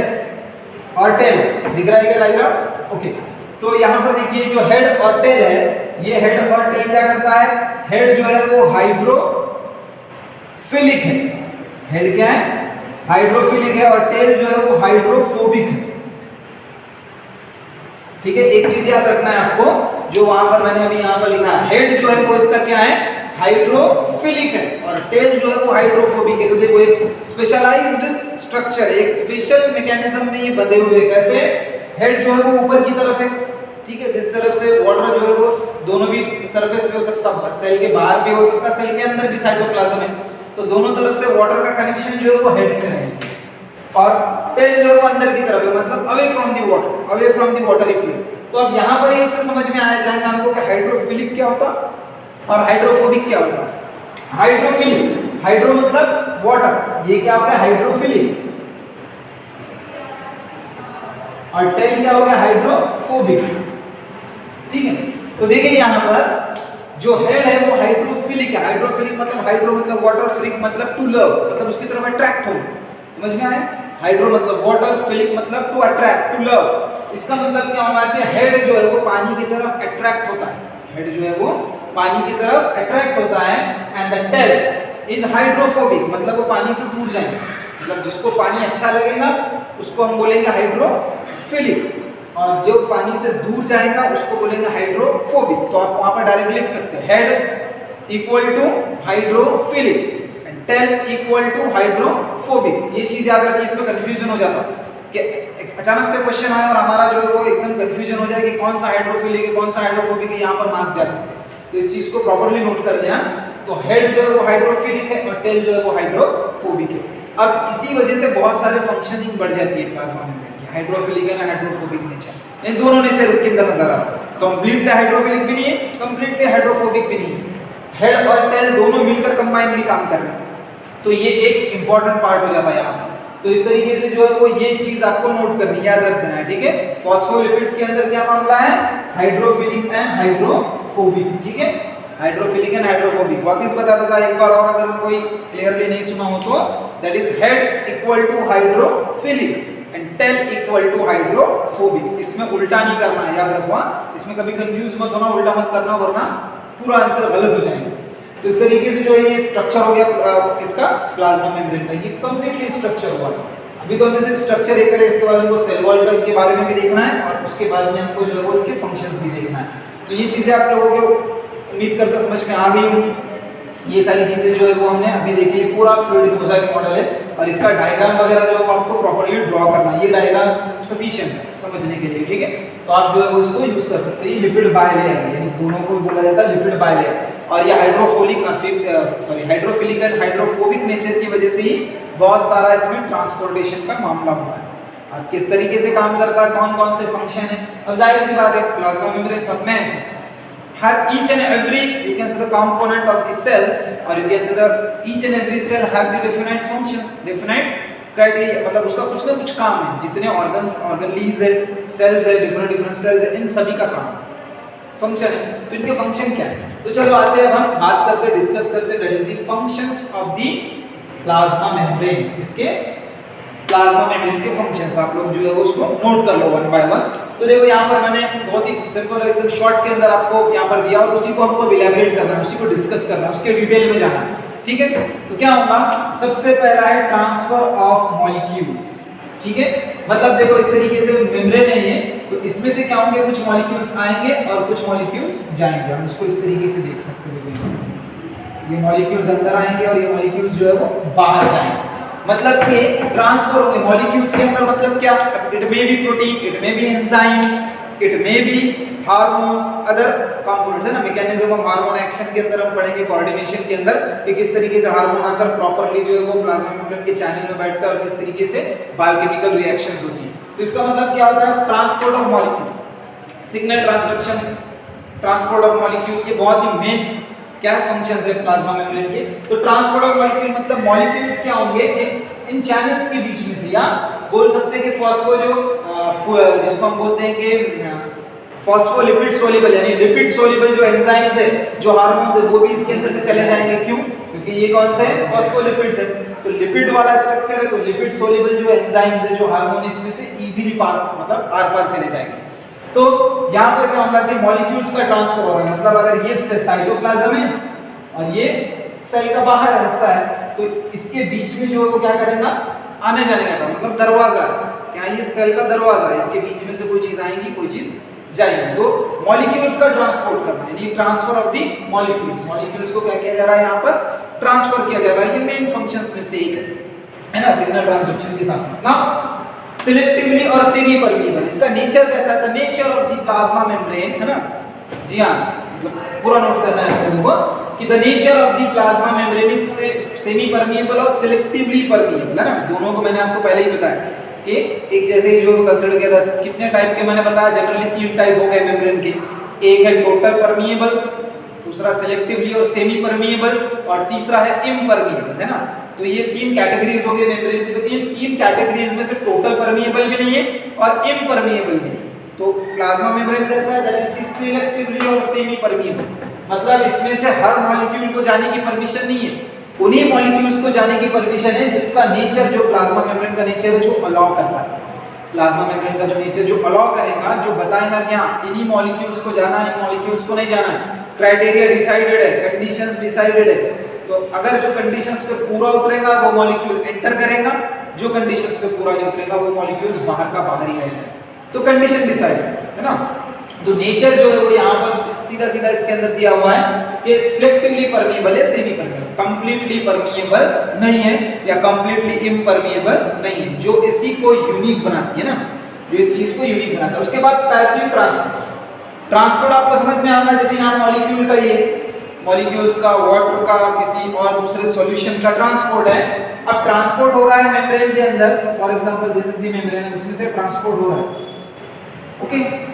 और टेल दिख रहा है क्या डायग्राम? ओके, तो यहाँ पर देखिए जो हेड और टेल है, ये हेड और टेल क्या करता है, हेड जो है वो हाइड्रोफिलिक है, हेड क्या है, हाइड्रोफिलिक है, और टेल जो है वो हाइड्रोफोबिक है। ठीक है, एक चीज याद रखना है आपको, जो वहां पर मैंने अभी यहाँ पर लिखा है, हेड जो है वो इसका क्या है, हाइड्रोफिलिक है, और टेल जो है वो हाइड्रोफोबिक है। तो देखो एक स्पेशलाइज्ड स्ट्रक्चर, एक स्पेशल मैकेनिज्म में ये बंधे हुए, कैसे, हेड जो है वो ऊपर की तरफ है, ठीक है, जिस तरफ से वाटर जो है वो दोनों भी सरफेस पे हो सकता है, सेल के बाहर भी हो सकता है, सेल के अंदर भी साइटोप्लाज्म है, तो दोनों तरफ से वाटर का कनेक्शन जो है वो हेड से है, और टेल जो है वो अंदर की तरफ है, मतलब away from the water, away from the watery fluid. तो अब यहाँ पर इससे समझ में आया जाएगा हमको कि हाइड्रोफिलिक क्या होता और हाइड्रोफोबिक क्या होता। हाइड्रोफिलिक, हाइड्रो मतलब वाटर, ये क्या हो गया, हाइड्रोफिलिक, और टेल क्या हो गया, हाइड्रोफोबिक। ठीक है, तो देखिए यहाँ पर जो हेड है वो हाइड्रोफिलिक है, हाइड्रोफिलिक मतलब हाइड्रो मतलब वाटर, फिलिक मतलब टू लव, मतलब उसकी तरफ अट्रैक्ट हो, समझ में आया, हाइड्रो मतलब वाटर, फिलिक मतलब टू अट्रैक्ट, टू लव। इसका मतलब क्या होगा कि हेड जो है वो पानी की तरफ अट्रैक्ट होता है, हेड जो है वो पानी की तरफ अट्रैक्ट होता है, and the tail is hydrophobic, मतलब वो पानी से दूर जाएंगे, मतलब जिसको पानी अच्छा लगेगा उसको हम बोलेंगे हाइड्रोफिलिक, और जो पानी से दूर जाएगा उसको बोलेंगे हाइड्रोफोबिक। तो आप वहां पर डायरेक्ट लिख सकते हैं, head equal to hydrophilic and tail equal to hydrophobic. ये चीज याद रखिए, इसमें कंफ्यूजन हो जाता है कि अचानक से क्वेश्चन आए और हमारा जो है वो एकदम कंफ्यूजन हो जाए कि कौन सा हाइड्रोफिलिक है, कौन सा हाइड्रोफोबिक है, यहाँ पर मार्क्स जा सकते हैं। तो इस चीज को प्रॉपर्ली नोट कर लेना। तो हेड जो है वो हाइड्रोफिलिक है और टेल जो है वो हाइड्रोफोबिक है। अब इसी वजह से बहुत सारे फंक्शनिंग बढ़ जाती है प्लाज्मा मेम्ब्रेन की, हाइड्रोफिलिक है ना हाइड्रोफोबिक नेचर, ये दोनों नेचर इसके अंदर नजर आ रहा है। कंप्लीटली हाइड्रोफिलिक भी नहीं है, कंप्लीटली हाइड्रोफोबिक भी नहीं है, हेड और टेल दोनों मिलकर कंबाइनली काम कर रहे हैं। तो ये एक इंपॉर्टेंट पार्ट हो जाता है यहाँ पर। तो इस तरीके से जो है वो ये चीज आपको नोट करनी, याद रख देना है, ठीक है। फॉस्फोलिपिड्स के अंदर क्या मामला है, हाइड्रोफिलिक एंड हाइड्रोफोबिक, ठीक है, हाइड्रोफिलिक एंड हाइड्रोफोबिक। वापस बता देता है एक बार और, अगर कोई क्लियरली नहीं सुना हो तो, that is head equal to hydrophilic and tail equal to hydrophobic. इसमें उल्टा नहीं करना है, याद रखो, इसमें कभी कंफ्यूज मत होना, उल्टा मत करना, वरना पूरा आंसर गलत हो जाएगा। तो इस तरीके से जो है ये स्ट्रक्चर हो गया किसका, प्लाज्मा मेम्ब्रेन का, ये कंप्लीटली स्ट्रक्चर हुआ। अभी तो हमने सिर्फ स्ट्रक्चर एक करें, इसके बाद हमको सेल वॉल के बारे में भी देखना है, और उसके बाद में हमको जो है वो इसके फंक्शंस भी देखना है। तो ये चीजें आप लोगों को उम्मीद करता समझ में आ गई होंगी। ये सारी चीजें जो है वो हमने अभी देखी, ये पूरा फ्लूइडिक मोज़ाइक मॉडल है, और इसका डायग्राम वगैरह जो है आपको प्रॉपर्ली ड्रॉ करना है। ये डायग्राम सफिशिएंट है समझने के लिए, ठीक है। तो आप जो है वो इसको यूज कर सकते हैं। ये लिपिड बायलेयर है, यानी दोनों को बोला जाता है लिपिड बायलेयर, और ये हाइड्रोफिलिक एंड हाइड्रोफोबिक नेचर की वजह से ही बहुत सारा इसमें ट्रांसपोर्टेशन का मामला होता है। और किस तरीके से काम करता है, कौन कौन से फंक्शन है, अब जाहिर सी बात है प्लाज्मा मेम्ब्रेन सब में हर each and every you can say the component of the cell, or you can say the each and every cell have the definite functions, definite criteria, मतलब उसका कुछ ना कुछ काम है। जितने ऑर्गनलीज है, सेल्स है, डिफरेंट सेल्स है, इन सभी का काम फंक्शन है। तो इनके फंक्शन क्या है, तो चलो आते हैं, अब हम बात करते हैं, डिस्कस करते हैं, that is the functions of the plasma membrane. इसके प्लाज्मा मेम्ब्रेन के फंक्शंस आप लोग जो है वो उसको नोट कर लो वन बाय वन। तो देखो यहाँ पर मैंने बहुत ही सिंपल एकदम शॉर्ट के अंदर आपको यहाँ पर दिया, और उसी को हमको इलैबोरेट करना है, उसी को डिस्कस करना है, उसके डिटेल में जाना है, ठीक है। तो क्या होगा, सबसे पहला है ट्रांसफर ऑफ मॉलिक्यूल्स, ठीक है। मतलब देखो इस तरीके से मेम्ब्रेन है ये, तो इसमें से क्या होंगे, कुछ मॉलिक्यूल्स आएंगे और कुछ मॉलिक्यूल्स जाएंगे। हम उसको इस तरीके से देख सकते हैं, ये मॉलिक्यूल्स अंदर आएंगे और ये मॉलिक्यूल्स जो है वो बाहर जाएंगे। मतलब कि ट्रांसफर होंगे मॉलिक्यूल्स के अंदर, मतलब क्या, it may be protein, it may be enzymes, it may be hormones, other components है ना, मैकेनिज्म ऑफ हार्मोन एक्शन के अंदर हम पढ़ेंगे, कोऑर्डिनेशन के अंदर कि किस तरीके से हार्मोन आकर प्रॉपर्ली जो है वो प्लाज्मा मेम्ब्रेन के चैनल में बैठता है और किस तरीके से बायोकेमिकल रिएक्शंस होती है। तो इसका मतलब क्या होता है, transport of molecule, signal transduction, transport of molecule, ये बहुत ही मेन क्या फंक्शंस है प्लाज्मा मेम्ब्रेन के। तो ट्रांसपोर्ट ऑफ मॉलिक्यूल मतलब मॉलिक्यूल्स क्या होंगे इन चैनल्स के बीच में से, या बोल सकते हैं कि फॉस्फो जो जिसको हम बोलते हैं कि फॉस्फोलिपिड सोल्यूबल, यानी लिपिड सोल्यूबल जो एंजाइम्स है, जो हार्मोन्स है, वो भी इसके अंदर से चले जाएंगे। क्यों, क्योंकि ये कौन सा है, फॉस्फोलिपिड्स है, तो लिपिड वाला स्ट्रक्चर है, तो लिपिड सोल्यूबल जो एंजाइम्स है, जो हार्मोन, इसमें से इजीली मतलब आर पार चले जाएंगे। तो यहाँ पर क्या होगा कि मॉलिक्यूल्स का ट्रांसफर हो रहा है, मतलब अगर ये साइटोप्लाज्म है और ये सेल का बाहर हिस्सा है तो इसके बीच में जो है वो क्या करेगा, आने जाने का, मतलब दरवाजा है, क्या ये सेल का दरवाजा है, इसके बीच में से कोई चीज आएगी कोई चीज जाएगी। तो मॉलिक्यूल्स का ट्रांसपोर्ट करना है, यानी transfer of the molecules, molecules को क्या किया जा रहा है, यहाँ पर ट्रांसफर किया जा रहा है। ये मेन फंक्शंस में से एक है ना, सिग्नल ट्रांसडक्शन के साथ साथ ना। सिलेक्टिवली और सेमी परमिएबल, इसका नेचर कैसा है, nature of the plasma membrane, है ना, जी हाँ, मतलब पूरा नोट करना है आपको कि the nature of the plasma membrane is semi permeable और सिलेक्टिवली परमिएबल, है ना। दोनों को मैंने आपको पहले ही बताया कि एक जैसे ही जो कंसीडर किया था, कितने टाइप के मैंने बताया, जनरली 3 टाइप हो गए मेम्ब्रेन के, एक है टोटल परमिएबल, दूसरा सिलेक्टिवली और सेमी परमिएबल, और तीसरा है इम्परमिएबल, है ना। तो ये 3 कैटेगरीज हो गए मेम्ब्रेन की। तो इन 3 कैटेगरीज में से टोटल परमिएबल भी नहीं है और इम्परमिएबल भी नहीं। तो प्लाज्मा मेम्ब्रेन कैसा है, दैट इज सिलेक्टिवली और सेमी परमिएबल, मतलब इसमें से हर मॉलिक्यूल को जाने की परमिशन नहीं है, उन्हीं मॉलिक्यूल्स को जाने की परमिशन है जिसका नेचर, जो प्लाज्मा मेम्ब्रेन का नेचर है जो अलाउ करता है। प्लाज्मा मेम्ब्रेन का जो नेचर जो अलाउ करेगा, जो बताएगा कि हाँ इन्हीं मॉलिक्यूल्स को जाना है, इन मॉलिक्यूल्स को नहीं जाना है, क्राइटेरिया डिसाइडेड है, कंडीशंस डिसाइडेड है। तो अगर जो कंडीशंस पे पूरा उतरेगा वो मॉलिक्यूल एंटर करेगा, जो कंडीशंस पे पूरा नहीं उतरेगा वो मॉलिक्यूल्स बाहर का बाहर ही रह जाएगा। तो कंडीशन डिसाइडेड है ना। तो नेचर जो है वो यहाँ पर सीधा सीधा इसके अंदर दिया हुआ है कि सिलेक्टिवली परमिएबल है, सेमी परमिएबल, कंप्लीटली परमिएबल नहीं है या कंप्लीटली इम्परमिएबल नहीं है, जो इसी को यूनिक बनाती है ना, जो इस चीज को यूनिक बनाता है। उसके बाद पैसिव ट्रांसपोर्ट, ट्रांसपोर्ट आपको समझ में आना, जैसे यहाँ मॉलिक्यूल का ये मॉलिक्यूल्स का, वाटर का, किसी और दूसरे सॉल्यूशन का ट्रांसपोर्ट है। अब ट्रांसपोर्ट हो रहा है मेम्ब्रेन के अंदर, for example this is the membrane, इसमें से ट्रांसपोर्ट हो रहा है, ओके।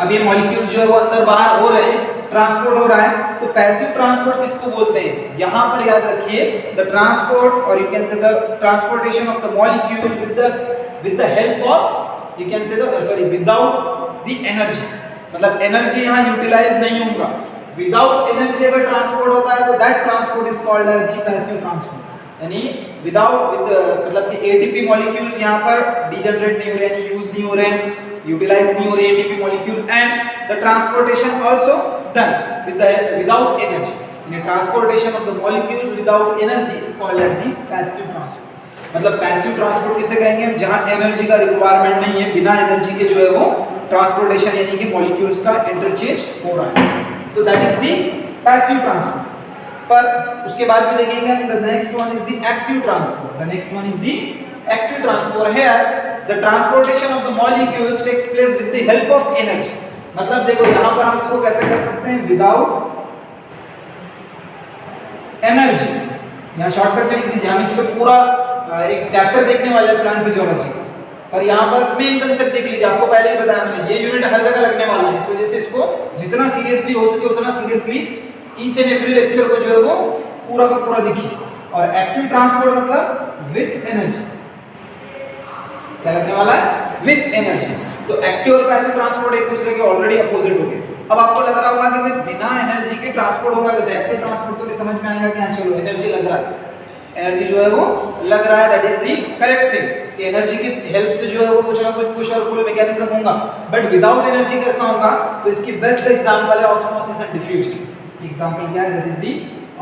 अब ये मॉलिक्यूल्स जो है वो अंदर बाहर हो रहे हैं, ट्रांसपोर्ट हो रहा है। तो पैसिव ट्रांसपोर्ट किसको बोलते हैं, यहाँ पर याद रखिए, द ट्रांसपोर्ट और you can say the transportation of the molecule with the help of, you can say the sorry without the energy, मतलब एनर्जी यहाँ यूटिलाइज नहीं होगा, विदाउट एनर्जी अगर ट्रांसपोर्ट होता है तो that transport is called as the passive transport, यानी विदाउट मतलब कि एटीपी मॉलिक्यूल्स यहाँ पर डिजनरेट नहीं हो रहे, यानी यूज नहीं हो रहे हैं, यूटिलाइज नहीं हो रहे ATP molecule, and the transportation also done without energy, यानी transportation of the molecules without energy is called as the passive transport. मतलब पैसिव ट्रांसपोर्ट किसे कहेंगे हम, जहां एनर्जी का रिक्वायरमेंट नहीं है, बिना एनर्जी के जो है वो ट्रांसपोर्टेशन यानी कि मॉलिक्यूल्स का इंटरचेंज हो रहा है, तो that is the passive transport. पर उसके बाद भी देखेंगे हम, the next one is the active transport, the next one is the active transport. Here the transportation of the molecules takes place with the help of energy, मतलब देखो यहाँ पर हम इसको कैसे कर सकते हैं, विदाउट एनर्जी, यहाँ शॉर्टकट में लिख दीजिए, हम इस पे पूरा एक चैप्टर देखने वाले हैं प्लांट फिजियोलॉजी का, और यहाँ पर मेन कंसेप्ट देख लीजिए, आपको पहले ही बताया मैंने, ये यूनिट हर जगह लगने वाला है, इस वजह से इसको जितना सीरियसली हो सके उतना seriously each and every lecture को जो है वो पूरा का पूरा देखिए। और एक्टिव ट्रांसपोर्ट मतलब विथ एनर्जी, क्या लगने वाला है, विथ एनर्जी। तो एक्टिव और पैसिव ट्रांसपोर्ट एक दूसरे के ऑलरेडी अपोजिट हो गए। अब आपको लग रहा होगा कि भाई बिना एनर्जी के ट्रांसपोर्ट होगा कैसे, एक्टिव ट्रांसपोर्ट तो भी समझ में आएगा कि हाँ चलो एनर्जी लग रहा है, एनर्जी जो है वो लग रहा है, that is the correct thing, कि एनर्जी की हेल्प से जो है वो कुछ ना कुछ पुश और पुल मैकेनिज्म होगा। बट विदाउट एनर्जी कैसा होगा, तो इसकी बेस्ट एग्जांपल है ऑस्मोसिस एंड डिफ्यूजन। इसकी एग्जांपल क्या है, that is the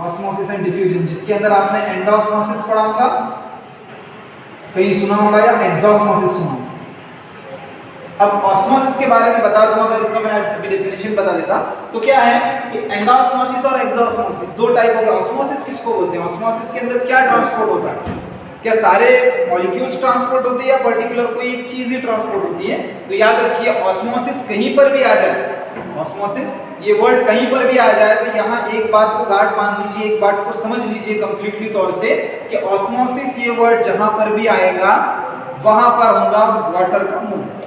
osmosis and diffusion, जिसके अंदर आपने एंडोस्मोसिस पढ़ा होगा, कहीं सुना होगा, या एक्सोस्मोसिस सुना होगा। अब ऑस्मोसिस के बारे में बता दूं, अगर इसका मैं अभी डेफिनेशन बता देता, तो क्या है कि एंडोस्मोसिस और एक्सोस्मोसिस दो टाइप हो गए। ऑस्मोसिस किसको बोलते हैं, ऑस्मोसिस के अंदर क्या ट्रांसपोर्ट होता है, क्या सारे मॉलिक्यूल्स ट्रांसपोर्ट होते हैं या पर्टिकुलर कोई एक चीज ही ट्रांसपोर्ट होती है। तो याद रखिए ऑस्मोसिस कहीं पर भी आ जाए, ऑस्मोसिस ये वर्ड कहीं पर भी आ जाए, तो यहाँ एक बात को गांठ बांध लीजिए, एक बात को समझ लीजिए कंप्लीटली तौर से, कि ऑस्मोसिस ये वर्ड जहां पर भी आएगा वहां पर होगा वाटर का मूवमेंट,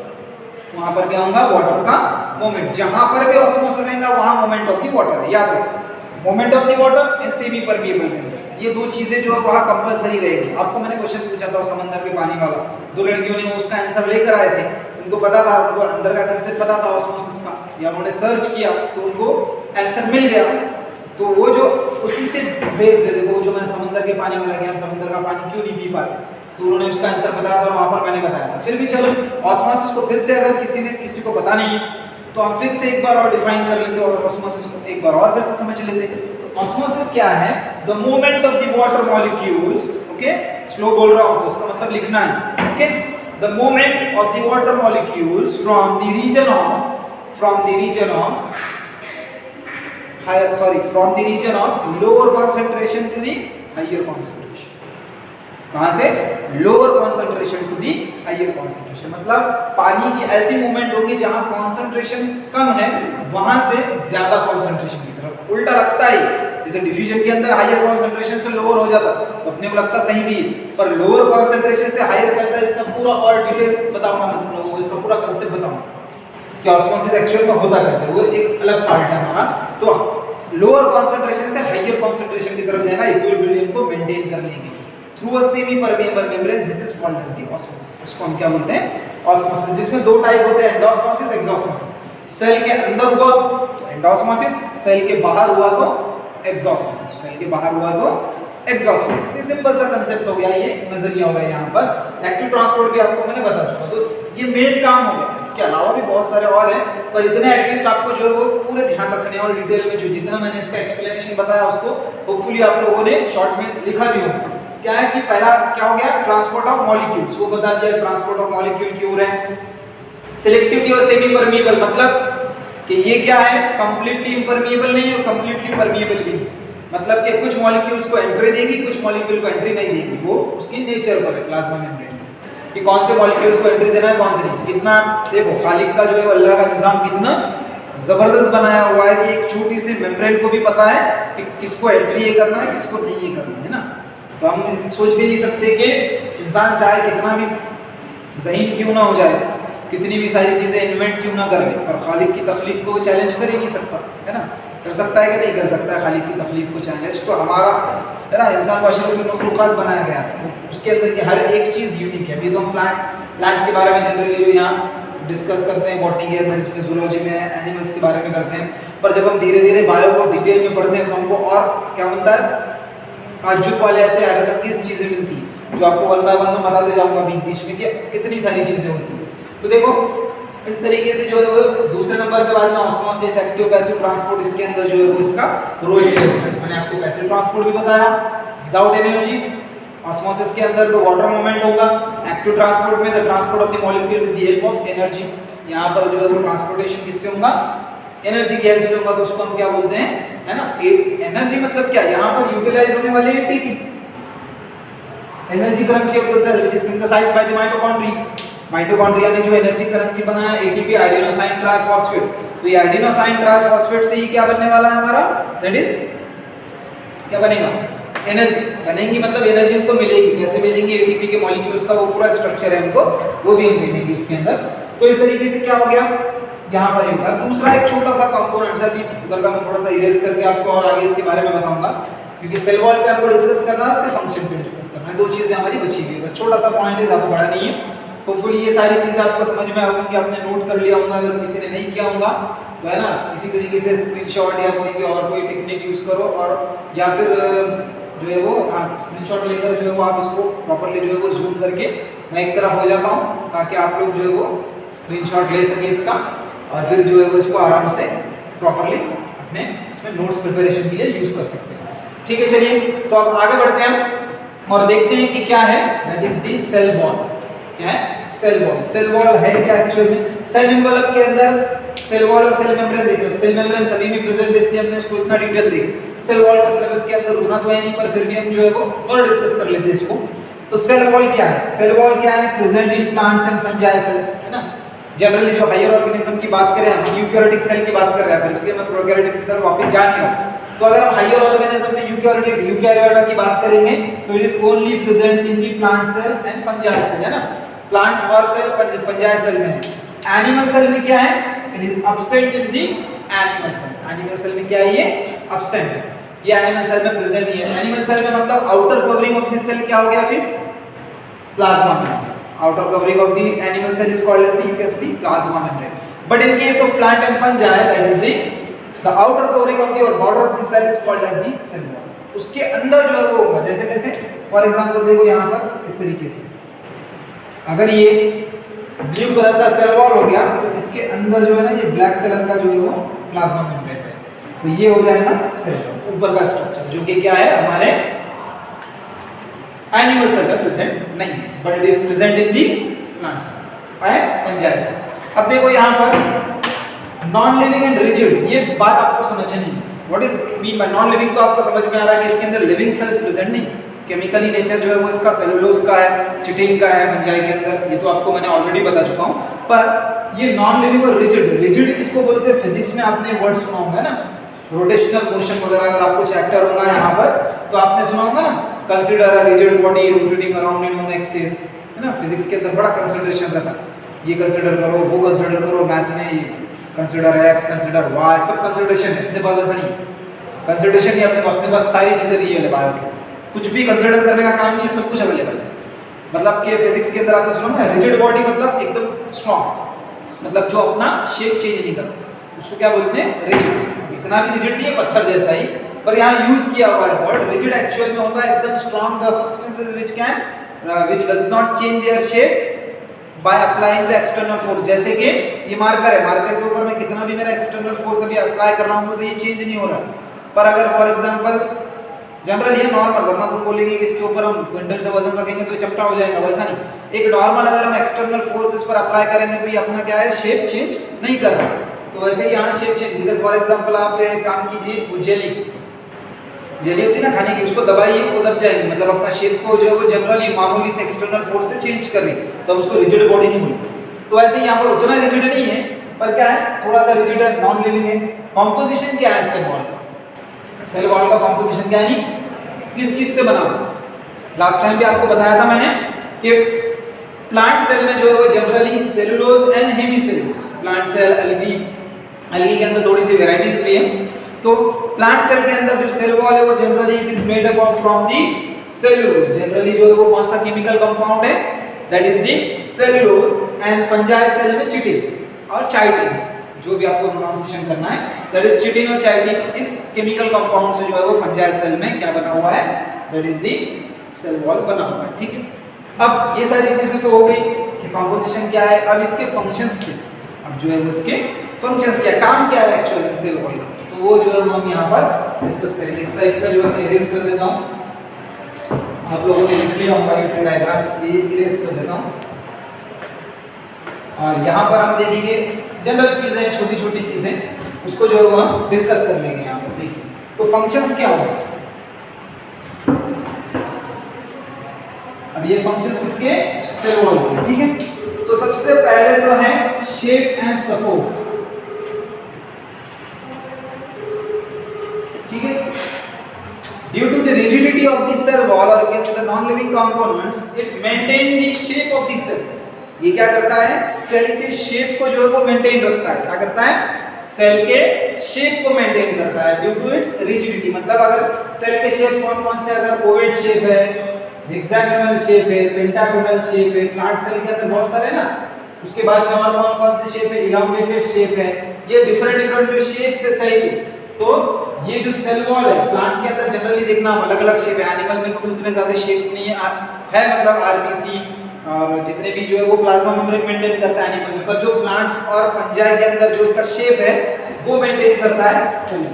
वहां पर क्या होगा, वाटर का मूवमेंट, जहां पर भी ऑस्मोसिस आएगा वहां मोमेंट ऑफ द वाटर है। याद रखो moment of the water and semi permeable membrane, ये दो चीजें जो है वहां कंपलसरी रहेगी। आपको मैंने क्वेश्चन पूछा था समंदर के पानी वाला, दो लड़कियों ने उसका आंसर लेकर आए थे, उनको पता था, उनको अंदर का कंसेप्ट पता था ऑस्मोसिस का, या उन्होंने सर्च किया तो उनको आंसर मिल गया। तो वो जो उसी से बेस्ड है, देखो जो मैंने समंदर के पानी वाला, कि हम समंदर का पानी क्यों नहीं पी पाते, तो उन्होंने उसका आंसर बताया था और वहां पर मैंने बताया था। फिर भी चलो ऑस्मोसिस को फिर से अगर किसी को पता नहीं तो हम फिर से एक बार और डिफाइन कर लेते और ऑस्मोसिस को एक बार और फिर से समझ लेते। तो ऑस्मोसिस क्या है? The movement of the water molecules, okay slow बोल रहा हूं उसका मतलब लिखना है, okay the movement of the water molecules from the region of lower concentration to the higher concentration. कहां से? Lower concentration to the higher concentration, मतलब पानी की ऐसी मूवमेंट होगी जहां कंसंट्रेशन कम है वहां से ज्यादा कंसंट्रेशन की तरफ। उल्टा लगता है जैसे डिफ्यूजन के अंदर हायर कंसंट्रेशन से लोअर हो जाता तो अपने को लगता सही भी, पर लोअर कंसंट्रेशन से हायर कैसा, इसका पूरा और डिटेल बताऊंगा मैं तुम लोगों को, इसका पूरा कांसेप्ट बताऊंगा कि ऑस्मोसिस एक्चुअल में होता कैसे, वो एक अलग पार्ट है हमारा। तो लोअर कंसंट्रेशन से हायर कंसंट्रेशन की तरफ जाएगा इक्विलिब्रियम को मेंटेन करने के लिए through a semi permeable membrane, this is called as the osmosis. इसको हम क्या बोलते हैं? ऑस्मोसिस, जिसमें दो टाइप होते हैं, एंडोस्मोसिस, एक्सोस्मोसिस। सेल के अंदर हुआ तो एंडोस्मोसिस, सेल के बाहर हुआ तो एक्सोस्मोसिस, सेल के बाहर हुआ तो एक्सोस्मोसिस। ये सिंपल सा कांसेप्ट हो गया, ये नजरिया हो गया। यहाँ पर एक्टिव ट्रांसपोर्ट भी आपको मैंने बता चुका, तो ये मेन काम हो गया। इसके अलावा भी बहुत सारे और हैं, पर इतने एटलीस्ट आपको जो है वो पूरे ध्यान रखने और डिटेल में जो जितना मैंने इसका एक्सप्लेनेशन बताया उसको होपफुली आप लोगों ने शॉर्ट में लिखा भी होगा। क्या है कि पहला क्या हो गया? ट्रांसपोर्ट ऑफ मॉलिक्यूल्स, वो बता दिया ट्रांसपोर्ट ऑफ मॉलिक्यूल क्यों है। सिलेक्टिविटी और सेमी परमेएबल, मतलब कि ये क्या है? कंप्लीटली इम्परमेएबल नहीं और कंप्लीटली परमेएबल भी नहीं, मतलब कि कुछ मॉलिक्यूल्स को एंट्री देगी, कुछ मॉलिक्यूल को एंट्री नहीं देगी। वो उसकी नेचर पर है प्लाज्मा मेम्ब्रेन कि कौन से मॉलिक्यूल्स को एंट्री देना है कौन से नहीं। कितना देखो खालिक का जो है अल्लाह का निजाम कितना जबरदस्त बनाया हुआ है कि एक छोटी सी मेम्ब्रेन को भी पता है कि किसको एंट्री ये करना है किसको नहीं ये करना है ना। तो हम सोच भी नहीं सकते कि इंसान चाहे कितना भी ज़हीन क्यों ना हो जाए, कितनी भी सारी चीज़ें इन्वेंट क्यों ना कर ले, पर खालिक की तख्लीक को चैलेंज कर ही नहीं सकता, है ना। कर सकता है कि नहीं कर सकता है खालिक की तख्लीक को चैलेंज? तो हमारा है ना, इंसान को अशरफुल मखलूक़ात बनाया गया है, उसके अंदर की हर एक चीज़ यूनिक है। अभी तो हम प्लांट्स के बारे में जनरली जो यहाँ डिस्कस करते हैं बॉटनी के अंदर, इसमें जूलॉजी में एनिमल्स के बारे में करते हैं, पर जब हम धीरे धीरे बायो को डिटेल में पढ़ते हैं तो हमको और क्या बनता है, ताज्जुब वाले ऐसे हैरतअंगेज़ चीज़ें मिलती हैं जो आपको वन बाय वन में बताते जाऊंगा बीच बीच में कि कितनी सारी चीज़ें होती हैं। तो देखो इस तरीके से जो है वो दूसरे नंबर के बाद में ऑस्मोसिस, एक्टिव पैसिव ट्रांसपोर्ट, इसके अंदर जो है वो इसका रोल प्ले होता है। मैंने आपको पैसिव ट्रांसपोर्ट भी बताया विदाउट एनर्जी, ऑस्मोसिस के अंदर तो वाटर मूवमेंट होगा, एक्टिव ट्रांसपोर्ट में the transport of the molecule with the help of energy. यहाँ पर जो है वो ट्रांसपोर्टेशन किससे होगा? एनर्जी की हेल्प से होगा। तो उसको हम क्या बोलते हैं, है ना, एनर्जी मतलब क्या, यहाँ पर यूटिलाइज होने वाली ATP, energy currency of the cell which is synthesised by the mitochondria. Mitochondria ने जो एनर्जी करेंसी बनाया एटीपी, एडेनोसाइन ट्राइफॉस्फेट। तो ये एडेनोसाइन ट्राइफॉस्फेट से ही क्या बनने वाला है हमारा, दैट इज क्या बनेगा, एनर्जी बनेगी। मतलब एनर्जी हमको मिलेगी, कैसे मिलेंगी? एटीपी के मॉलिक्यूल्स का वो पूरा स्ट्रक्चर है हमको, वो भी हम देखेंगे उसके अंदर। तो इस तरीके से क्या हो गया, यहाँ पर होगा। दूसरा एक छोटा सा कंपोनेंट सर भी उधर का मैं थोड़ा सा इरेज करके आपको और आगे इसके बारे में बताऊंगा, क्योंकि सेल वॉल पे आपको डिस्कस करना है, उसके फंक्शन पे डिस्कस करना है। दो चीजें हमारी बची हुई है, बस छोटा सा पॉइंट है, ज्यादा बड़ा नहीं है। होपफुली ये सारी चीजें आपको समझ में आ गई कि आपने नोट कर लिया होगा। अगर किसी ने नहीं किया होगा तो है ना, किसी तरीके से स्क्रीनशॉट या कोई भी और कोई टेक्निक यूज करो, और या फिर जो है वो स्क्रीनशॉट लेकर जो है वो आप इसको प्रॉपर्ली जो है वो जूम करके मैं एक तरफ हो जाता हूँ ताकि आप लोग जो है वो स्क्रीनशॉट ले सके इसका, और फिर जो है वो इसको आराम से प्रॉपर्ली अपने इसमें नोट्स प्रिपरेशन के लिए यूज कर सकते हैं। ठीक है, चलिए तो अब आगे बढ़ते हैं और देखते हैं कि क्या है, that is the cell wall. क्या है? Cell wall. सेल वॉल है क्या एक्चुअल में? सेल एनवेलप के अंदर सेल वॉल और सेल मेम्ब्रेन देख रहे हैं, सेल मेम्ब्रेन सभी में प्रेजेंट है, इसलिए हमने उसको इतना डिटेल देखा। सेल वॉल का सिलेबस के अंदर उतना तो है नहीं, पर फिर भी हम जो है वो और डिस्कस कर लेते हैं इसको। तो सेल वॉल क्या है? सेल वॉल क्या है? Present in plants and fungi cells, है ना। जनरली जो हायर ऑर्गेनिज्म की बात करें, हम यूकैरियोटिक सेल की बात कर रहे हैं, पर इसलिए मैं प्रोकैरियोटिक की तरफ वापस जा नहीं रहा। तो अगर हम हायर ऑर्गेनिज्म में यूकैरियोटा की बात करेंगे तो it is only present in the plant cell and fungi cell, है ना। प्लांट और सेल फंजाई सेल में। एनिमल सेल में क्या है? It is absent in the animal cell. Animal cell में क्या है? ये एब्सेंट है, ये एनिमल सेल में प्रेजेंट नहीं है। एनिमल सेल में मतलब outer covering of this cell क्या हो गया फिर? Plasma membrane. Outer covering of the animal cell is called as the, you can see, plasma membrane. But in case of plant and fungi, that is the outer covering of the or border of the cell is called as the cell wall. उसके अंदर जो है वो होगा, जैसे कैसे फॉर एग्जांपल देखो यहाँ पर इस तरीके से, अगर ये ब्लू कलर का सेल वॉल हो गया तो इसके अंदर जो है ना ये ब्लैक कलर का जो है वो प्लाज्मा मेम्ब्रेन है, तो ये हो जाएगा सेल वॉल ऊपर का स्ट्रक्चर, जो कि क्या है हमारे एनिमल सेल में प्रेजेंट नहीं, but it is present in the plants and fungi cell. अब देखो यहाँ पर नॉन लिविंग एंड रिजिड, ये बात आपको समझनी है। What is mean by non living, तो आपको समझ में आ रहा है कि इसके अंदर लिविंग सेल्स प्रेजेंट नहीं, केमिकली नेचर जो है वो इसका सेलुलोज का है, चिटिन का है फंजाई के अंदर, ये तो आपको मैंने ऑलरेडी बता चुका हूँ। पर ये नॉन लिविंग और रिजिड, रिजिड किसको बोलते हैं, फिजिक्स में आपने वर्ड सुना होगा ना, रोटेशनल मोशन वगैरह अगर आपको चैप्टर होगा यहाँ पर तो आपने सुना होगा ना, consider a rigid body rotating around in own axis, है ना, फिजिक्स के अंदर बड़ा कंसीडरेशन रहता है, ये कंसीडर करो वो कंसीडर करो, मैथ में कंसीडर एक्स कंसीडर वाई, सब कंसीडरेशन है, अपने पास वैसा नहीं, कंसीडरेशन नहीं अपने पास सारी चीजें रियल है, बायो के कुछ भी कंसीडर करने का काम नहीं है, सब कुछ अवेलेबल है। मतलब कि फिजिक्स के अंदर आपने सुना ना रिजिड बॉडी मतलब एकदम स्ट्रांग, मतलब जो अपना शेप चेंज नहीं करता, उसको क्या बोलते हैं, रिजिड। इतना भी रिजिड नहीं है, पत्थर जैसा ही, पर यहाँ यूज किया हुआ है वर्ड रिजिड, एक्चुअल में होता है एकदम strong, the substances which can which does not change their shape by applying the external force. जैसे कि ये मार्कर है, मार्कर के ऊपर मैं कितना भी मेरा एक्सटर्नल फोर्स अभी अप्लाई कर रहा हूँ तो ये चेंज नहीं हो रहा, पर अगर फॉर एग्जांपल जनरल ये नॉर्मल, वरना तुम बोलेंगे कि इसके ऊपर हम क्विंटल से वजन रखेंगे तो चपटा हो जाएगा, वैसा नहीं, एक नॉर्मल अगर हम एक्सटर्नल फोर्स इस पर अप्लाई करेंगे तो ये अपना क्या है, शेप चेंज नहीं कर रहा। तो वैसे ही यहाँ शेप चेंज, जैसे फॉर एग्जांपल आप एक काम कीजिए, वो जेली होती है ना खाने की, उसको दबाइए वो दब जाएगी, मतलब अपना शेप को जो है वो जनरली मामूली से एक्सटर्नल फोर्स से चेंज कर रही है, तब उसको रिजिड बॉडी नहीं बोलते। तो वैसे ही यहाँ पर उतना रिजिड नहीं है, पर क्या है, थोड़ा सा रिजिड है, नॉन लिविंग है। कॉम्पोजिशन क्या है सेल वॉल का, सेल वॉल का कॉम्पोजिशन क्या है, किस चीज से बना हुआ, लास्ट टाइम भी आपको बताया था मैंने कि प्लांट सेल में जो है वो generally cellulose and hemicellulose, plant cell algae के अंदर थोड़ी सी वैरायटीज भी है। तो प्लांट सेल के अंदर जो सेल वॉल है वो generally it is made up of from the cellulose, generally जो है वो कौन सा केमिकल कंपाउंड है, that is the cellulose, and fungi cell में चिटिन और चाइटिन, जो भी आपको प्रोनाउंसिएशन करना है, दैट इज चिटिन और चाइटिन, इस केमिकल कंपाउंड से जो है वो फंजाई सेल में क्या बना हुआ है, that is the cell wall बना हुआ है। ठीक है, अब ये सारी चीजें तो हो गई कि कंपोजिशन क्या है, अब इसके फंक्शंस क्या, अब जो है वो इसके फंक्शंस क्या, काम क्या है एक्चुअली में सेल वॉल का, तो वो जो है हम यहाँ पर डिस्कस करेंगे। इस साइड का जो है मैं इरेज कर देता हूँ, आप लोगों ने लिख लिया होगा ये डायग्राम, इसलिए इरेज कर देता हूँ। और यहाँ पर हम देखेंगे जनरल चीजें, छोटी छोटी चीजें, उसको जो है हम डिस्कस कर लेंगे यहाँ पर। देखिए तो फंक्शंस क्या होंगे, अब ये फंक्शंस किसके, सेल वॉल के, ठीक है। तो सबसे पहले तो है शेप एंड सपोर्ट, ठीक है। Due to the rigidity of the cell wall और against the non living components it maintain the shape of the cell, ये क्या करता है, सेल के शेप को जो है वो मेंटेन रखता है, क्या करता है, सेल के शेप को मेंटेन करता है ड्यू टू इट्स रिजिडिटी। मतलब अगर सेल के शेप कौन कौन से, अगर ओवेट शेप है, हेक्सागोनल शेप है, पेंटागोनल शेप है, प्लांट सेल के अंदर बहुत सारे ना, उसके बाद में और कौन कौन से शेप है, इलांगेटेड शेप है, ये डिफरेंट जो शेप्स है सेल के। तो ये जो सेल वॉल है प्लांट्स के अंदर जनरली देखना अलग अलग शेप है, एनिमल में तो उतने ज्यादा शेप्स नहीं है मतलब आरबीसी और जितने भी जो है वो प्लाज्मा मेम्ब्रेन मेंटेन करता है एनिमल में, पर जो प्लांट्स और फंजाई के अंदर जो उसका शेप है वो मेंटेन करता है सेल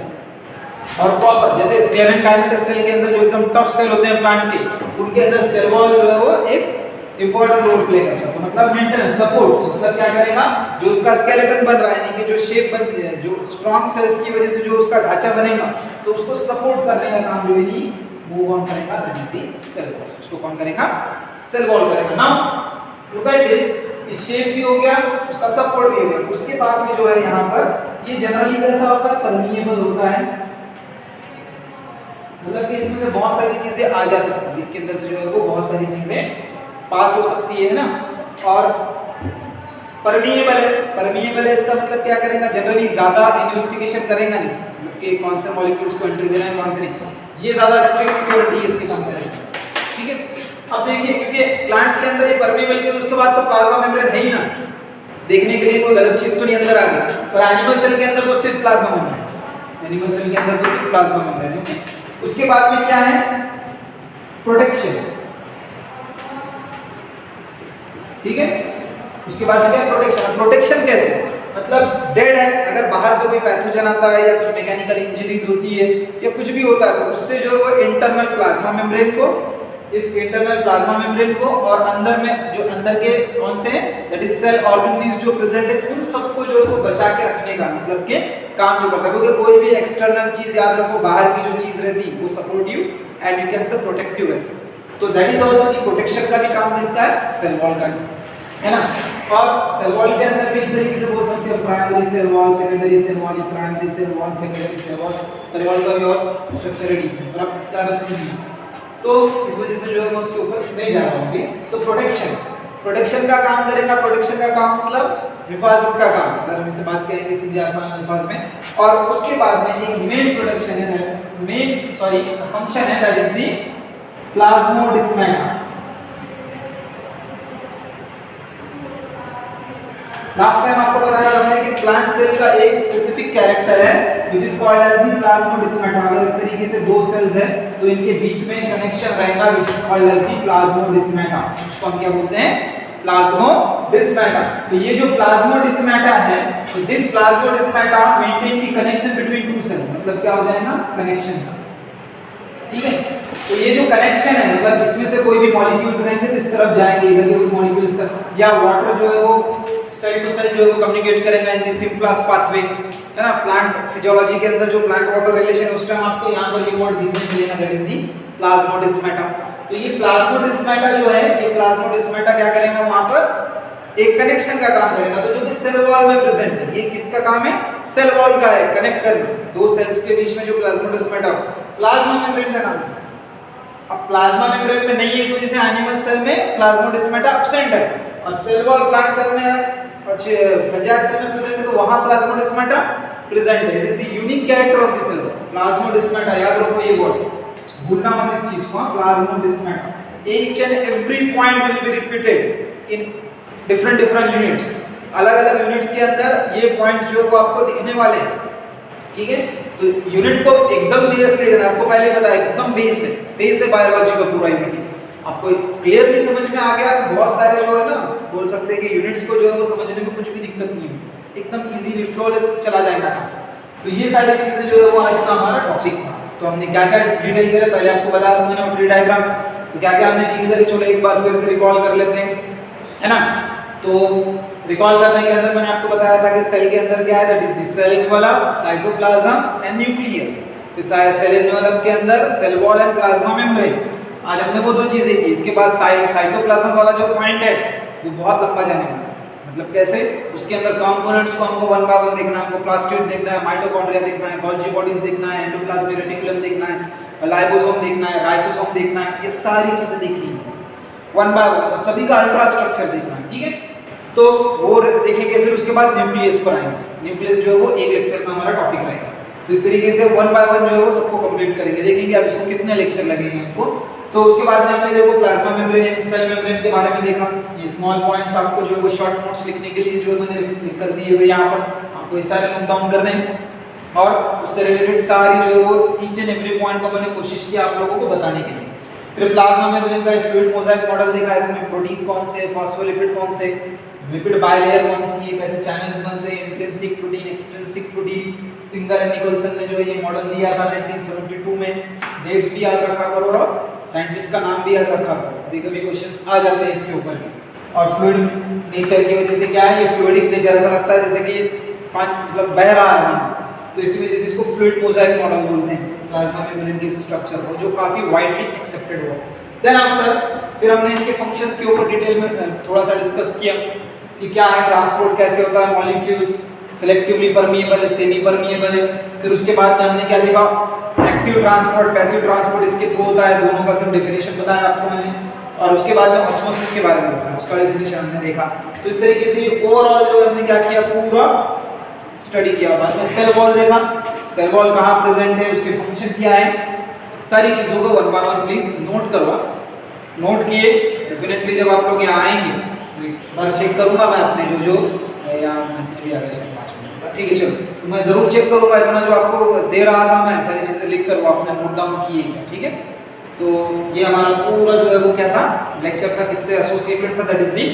और प्रॉपर। जैसे स्क्लेरेंकाइमेटस सेल के अंदर जो एकदम टफ सेल होते हैं प्लांट के, उनके अंदर सेल वॉल जो है वो एक इंपॉर्टेंट रोल प्ले करता है। तो मतलब मेंटेनेंस, सपोर्ट, मतलब क्या करेगा, जो उसका स्केलेटन बन रहा है, यानी कि जो शेप बनती है, जो स्ट्रॉन्ग सेल्स की वजह से जो उसका ढांचा बनेगा, तो उसको सपोर्ट करने का काम जो है नहीं वो कौन करेगा, that is the cell wall. उसको कौन करेगा, सेल वॉल करेगा। नाउ लुक एट दिस, इस शेप भी हो गया, उसका सपोर्ट भी हो गया। उसके बाद में जो है यहाँ पर ये जनरली कैसा होता है, परमिएबल होता है, मतलब कि इसमें से बहुत सारी चीजें आ जा सकती है, इसके अंदर से जो है वो बहुत सारी चीजें पास हो सकती है ना। और परमिएबल है, परमिएबल है इसका मतलब क्या करेगा, जनरली ज्यादा इन्वेस्टिगेशन करेगा नहीं, मतलब कि कौन से मॉलिक्यूल्स को एंट्री देना है कौन से नहीं, ये ज्यादा स्ट्रिक्ट सिक्योरिटी है इसकी कंपैरिजन, ठीक है। अब देखिए क्योंकि प्लांट्स के अंदर ये परमिएबल क्योंकि उसके बाद तो प्लाज्मा मेम्ब्रेन है ही ना, देखने के लिए कोई गलत चीज तो नहीं अंदर आ गई, पर एनिमल सेल के अंदर तो सिर्फ प्लाज्मा मेम्ब्रेन, एनिमल सेल के अंदर तो सिर्फ प्लाज्मा मेम्ब्रेन है। उसके बाद में क्या है, प्रोटेक्शन, ठीक है। उसके बाद में क्या है प्रोटेक्शन। प्रोटेक्शन कैसे, मतलब डेड है, अगर बाहर से कोई पैथोजन आता है या कुछ मैकेनिकल इंजरीज होती है या कुछ भी होता है तो उससे जो है वो इंटरनल प्लाज्मा मेम्ब्रेन को, इस इंटरनल प्लाज्मा मेम्ब्रेन को और अंदर में जो अंदर के कौन से दैट इज सेल ऑर्गेनेल्स जो प्रेजेंट है उन सबको जो है वो बचा के रखने का मतलब के काम जो करता है, क्योंकि कोई भी एक्सटर्नल चीज याद रखो बाहर की जो चीज रहती है वो सपोर्टिव एंड यू कैन से प्रोटेक्टिव रहती है। तो दैट इज आल्सो की प्रोटेक्शन का भी काम किसका है, सेल वॉल का है ना। और सेल वॉल के अंदर भी इस तरीके से बोल सकते हैं primary cell wall, secondary cell wall, primary cell wall, secondary cell wall. Cell wall का भी और स्ट्रक्चर है और अब इसका रस्म तो इस वजह से जो है मैं उसके ऊपर नहीं जा रहा हूँ। तो प्रोटेक्शन का काम करेगा। प्रोटेक्शन का काम मतलब हिफाजत का काम, अगर हम इसे बात करेंगे सीधे आसान अल्फाज में। और उसके बाद में एक मेन प्रोटेक्शन है, फंक्शन है that is the plasmodesmata. Last time आपको बताया था कि प्लांट सेल का एक स्पेसिफिक कैरेक्टर है which is called as the plasmodesmata. अगर इस तरीके से दो सेल्स है तो इनके बीच में कनेक्शन रहेगा which is called as the plasmodesmata. उसको हम क्या बोलते हैं, प्लाज्मोडेस्माटा। तो ये जो प्लाज्मोडेस्माटा है, तो this plasmodesmata maintain the connection between two cell, मतलब क्या हो जाएगा कनेक्शन, ठीक है। तो ये जो कनेक्शन है मतलब इसमें से कोई भी मॉलिक्यूल्स रहेंगे तो इस तरफ जाएंगे, इधर के कोई मॉलिक्यूल इस तरफ, या वाटर जो है वो सेल टू सेल जो है वो कम्युनिकेट करेगा इन द सिंपलेस्ट पाथवे, है ना। प्लांट फिजियोलॉजी के अंदर जो प्लांट वाटर रिलेशन उस टाइम आपको यहां पर ये वर्ड दिखने मिलेगा दैट इज द प्लाज्मोडेस्माटा। तो ये प्लाज्मोडेस्माटा जो है, ये प्लाज्मोडेस्माटा क्या करेगा वहां पर एक कनेक्शन का काम करेगा। तो जो कि सेल वॉल में प्रेजेंट है, ये किसका काम है, सेल वॉल का है, कनेक्ट करना दो सेल्स के बीच में जो प्लाज्मोडेस्माटा, प्लाज्मा मेम्ब्रेन का काम। अब प्लाज्मा मेम्ब्रेन में नहीं है इस वजह से एनिमल सेल में प्लाज्मोडेस्माटा एब्सेंट है, और सेल वॉल प्लांट सेल में अच्छे फंजाई सेल में प्रेजेंट है तो वहां प्लाज्मोडेस्माटा प्रेजेंट है। It is the unique character of the cell plasmodesmata. याद रखो ये वर्ड, भूलना मत इस चीज को, plasmodesmata. Each and every point will be repeated in different units. अलग-अलग यूनिट्स के अंदर ये पॉइंट जो है वो आपको दिखने वाले हैं, ठीक है। तो यूनिट को एकदम सीरियसली लेना, आपको पहले बताया एकदम बेस है बायोलॉजी का पूरा यूनिट। आपको क्लियरली समझ में आ गया तो बहुत सारे जो है ना बोल सकते हैं कि यूनिट्स को जो है वो समझने में कुछ भी दिक्कत नहीं है, एकदम इजीली फ्लोलेस चला जाएगा काम। तो ये सारी चीजें जो है वो आज का हमारा टॉपिक था। तो हमने क्या क्या डिटेल करे पहले आपको बताया था मैंने, ट्री डायग्राम तो क्या क्या हमने डील करे, चलो एक बार फिर से रिकॉल कर लेते हैं, है ना। तो रिकॉल करने के अंदर मैंने आपको बताया था कि सेल के अंदर क्या है, that is the cell envelope, cytoplasm and nucleus. Cell envelope के अंदर cell wall and plasma membrane. आज हमने वो दो चीजें की। इसके बाद साइटोप्लाज्म वाला जो पॉइंट है वो बहुत लंबा जाने वाला है, मतलब कैसे, उसके अंदर कंपोनेंट्स को हमको वन बाय वन देखना है, हमको प्लास्टिड देखना है, माइटोकॉन्ड्रिया देखना है, गोल्जी बॉडीज देखना है, एंडोप्लाज्मिक रेटिकुलम देखना है, लाइसोसोम देखना है, राइसोसोम देखना है, ये सारी चीजें देखनी है वन बाय वन, और सभी का अल्ट्रा स्ट्रक्चर देखना है, ठीक है। तो वो देखेंगे, फिर उसके बाद न्यूक्लियस पर आएंगे। न्यूक्लियस जो है वो एक लेक्चर का हमारा टॉपिक रहेगा। तो इस तरीके से वन बाय वन जो है वो सबको कंप्लीट करेंगे, देखेंगे अब इसको कितने लेक्चर लगेंगे आपको। तो उसके बाद में हमने देखो प्लाज्मा मेम्ब्रेन यानी सेल मेम्ब्रेन के बारे में देखा। ये स्मॉल पॉइंट्स आपको जो है वो शॉर्ट नोट्स लिखने के लिए जो मैंने लिख कर दिए हुए यहाँ पर, आपको ये सारे नोट डाउन करने हैं, और उससे रिलेटेड सारी जो है वो ईच एंड एवरी पॉइंट को मैंने कोशिश की आप लोगों को बताने के लिए। फिर प्लाज्मा मेम्ब्रेन का फ्लूइड मोज़ाइक मॉडल देखा, इसमें प्रोटीन कौन से, फॉस्फोलिपिड कौन से, लिपिड बायलेयर कौन सी है, कैसे चैनल्स बनते हैं, intrinsic protein, extrinsic protein. Singer and Nicolson ने जो ये मॉडल दिया था 1972 में। डेट्स भी याद रखा करो और साइंटिस्ट का नाम भी याद रखा करो, कभी-कभी क्वेश्चंस आ जाते हैं इसके ऊपर भी। और फ्लूइड नेचर की वजह से क्या है, ये फ्लूइडिक नेचर, ऐसा लगता है जैसे कि मतलब बह रहा है पानी, तो इसी वजह से इसको फ्लूइड मोज़ाइक मॉडल बोलते हैं प्लाज्मा मेम्ब्रेन के स्ट्रक्चर को, जो काफी वाइडली एक्सेप्टेड हुआ। देन आफ्टर फिर हमने इसके फंक्शंस के ऊपर डिटेल में थोड़ा सा डिस्कस किया कि क्या है, ट्रांसपोर्ट कैसे होता है, मॉलिक्यूल्स सेलेक्टिवली परमिएबल है, सेमी परमिएबल है। फिर उसके बाद में हमने क्या देखा, एक्टिव ट्रांसपोर्ट, पैसिव ट्रांसपोर्ट इसके थ्रू होता है, दोनों का सब डेफिनेशन बताया आपको मैंने। और उसके बाद में ऑस्मोसिस के बारे में बताया, उसका डेफिनेशन हमने देखा। तो इस तरीके से ओवरऑल जो हमने क्या किया, पूरा स्टडी किया। बाद में सेल वॉल देखा, सेल वॉल कहाँ प्रेजेंट है, उसके फंक्शन क्या है, सारी चीजों को one by one please note करवा, नोट किए। डेफिनेटली जब आप लोग यहाँ आएंगे बार चेक करूंगा मैं अपने जो यहाँ मैसेज भी आ गया शायद 5 मिनट का, ठीक है। चलो तो मैं जरूर चेक करूंगा, इतना जो आपको दे रहा था मैं सारी चीजें लिख कर वो आपने नोट डाउन किए क्या, ठीक है। तो ये हमारा पूरा जो है वो क्या था, लेक्चर था, किससे एसोसिएटेड था, that is the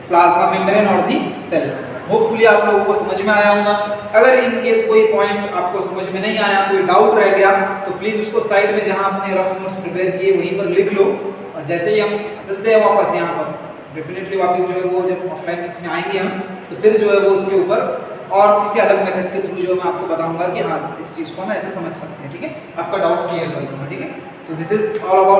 plasma membrane और दी सेल। होपफुली आप लोगों को समझ में आया होगा। अगर इन केस कोई पॉइंट आपको समझ में नहीं आया, कोई डाउट रह गया, तो प्लीज उसको साइड में जहां आपने रफ नोट्स प्रिपेयर किए वहीं पर लिख लो, और जैसे ही हम मिलते हैं वापस यहाँ पर, डेफिनेटली वापस जो है वो जब ऑफलाइन इसमें आएंगे हम, तो फिर जो है वो उसके ऊपर और किसी अलग मेथड के थ्रू जो मैं आपको बताऊंगा कि हाँ इस चीज़ को हम ऐसे समझ सकते हैं। ठीक है, आपका डाउट क्लियर कर दूंगा। ठीक है, तो दिस इज ऑल अबाउट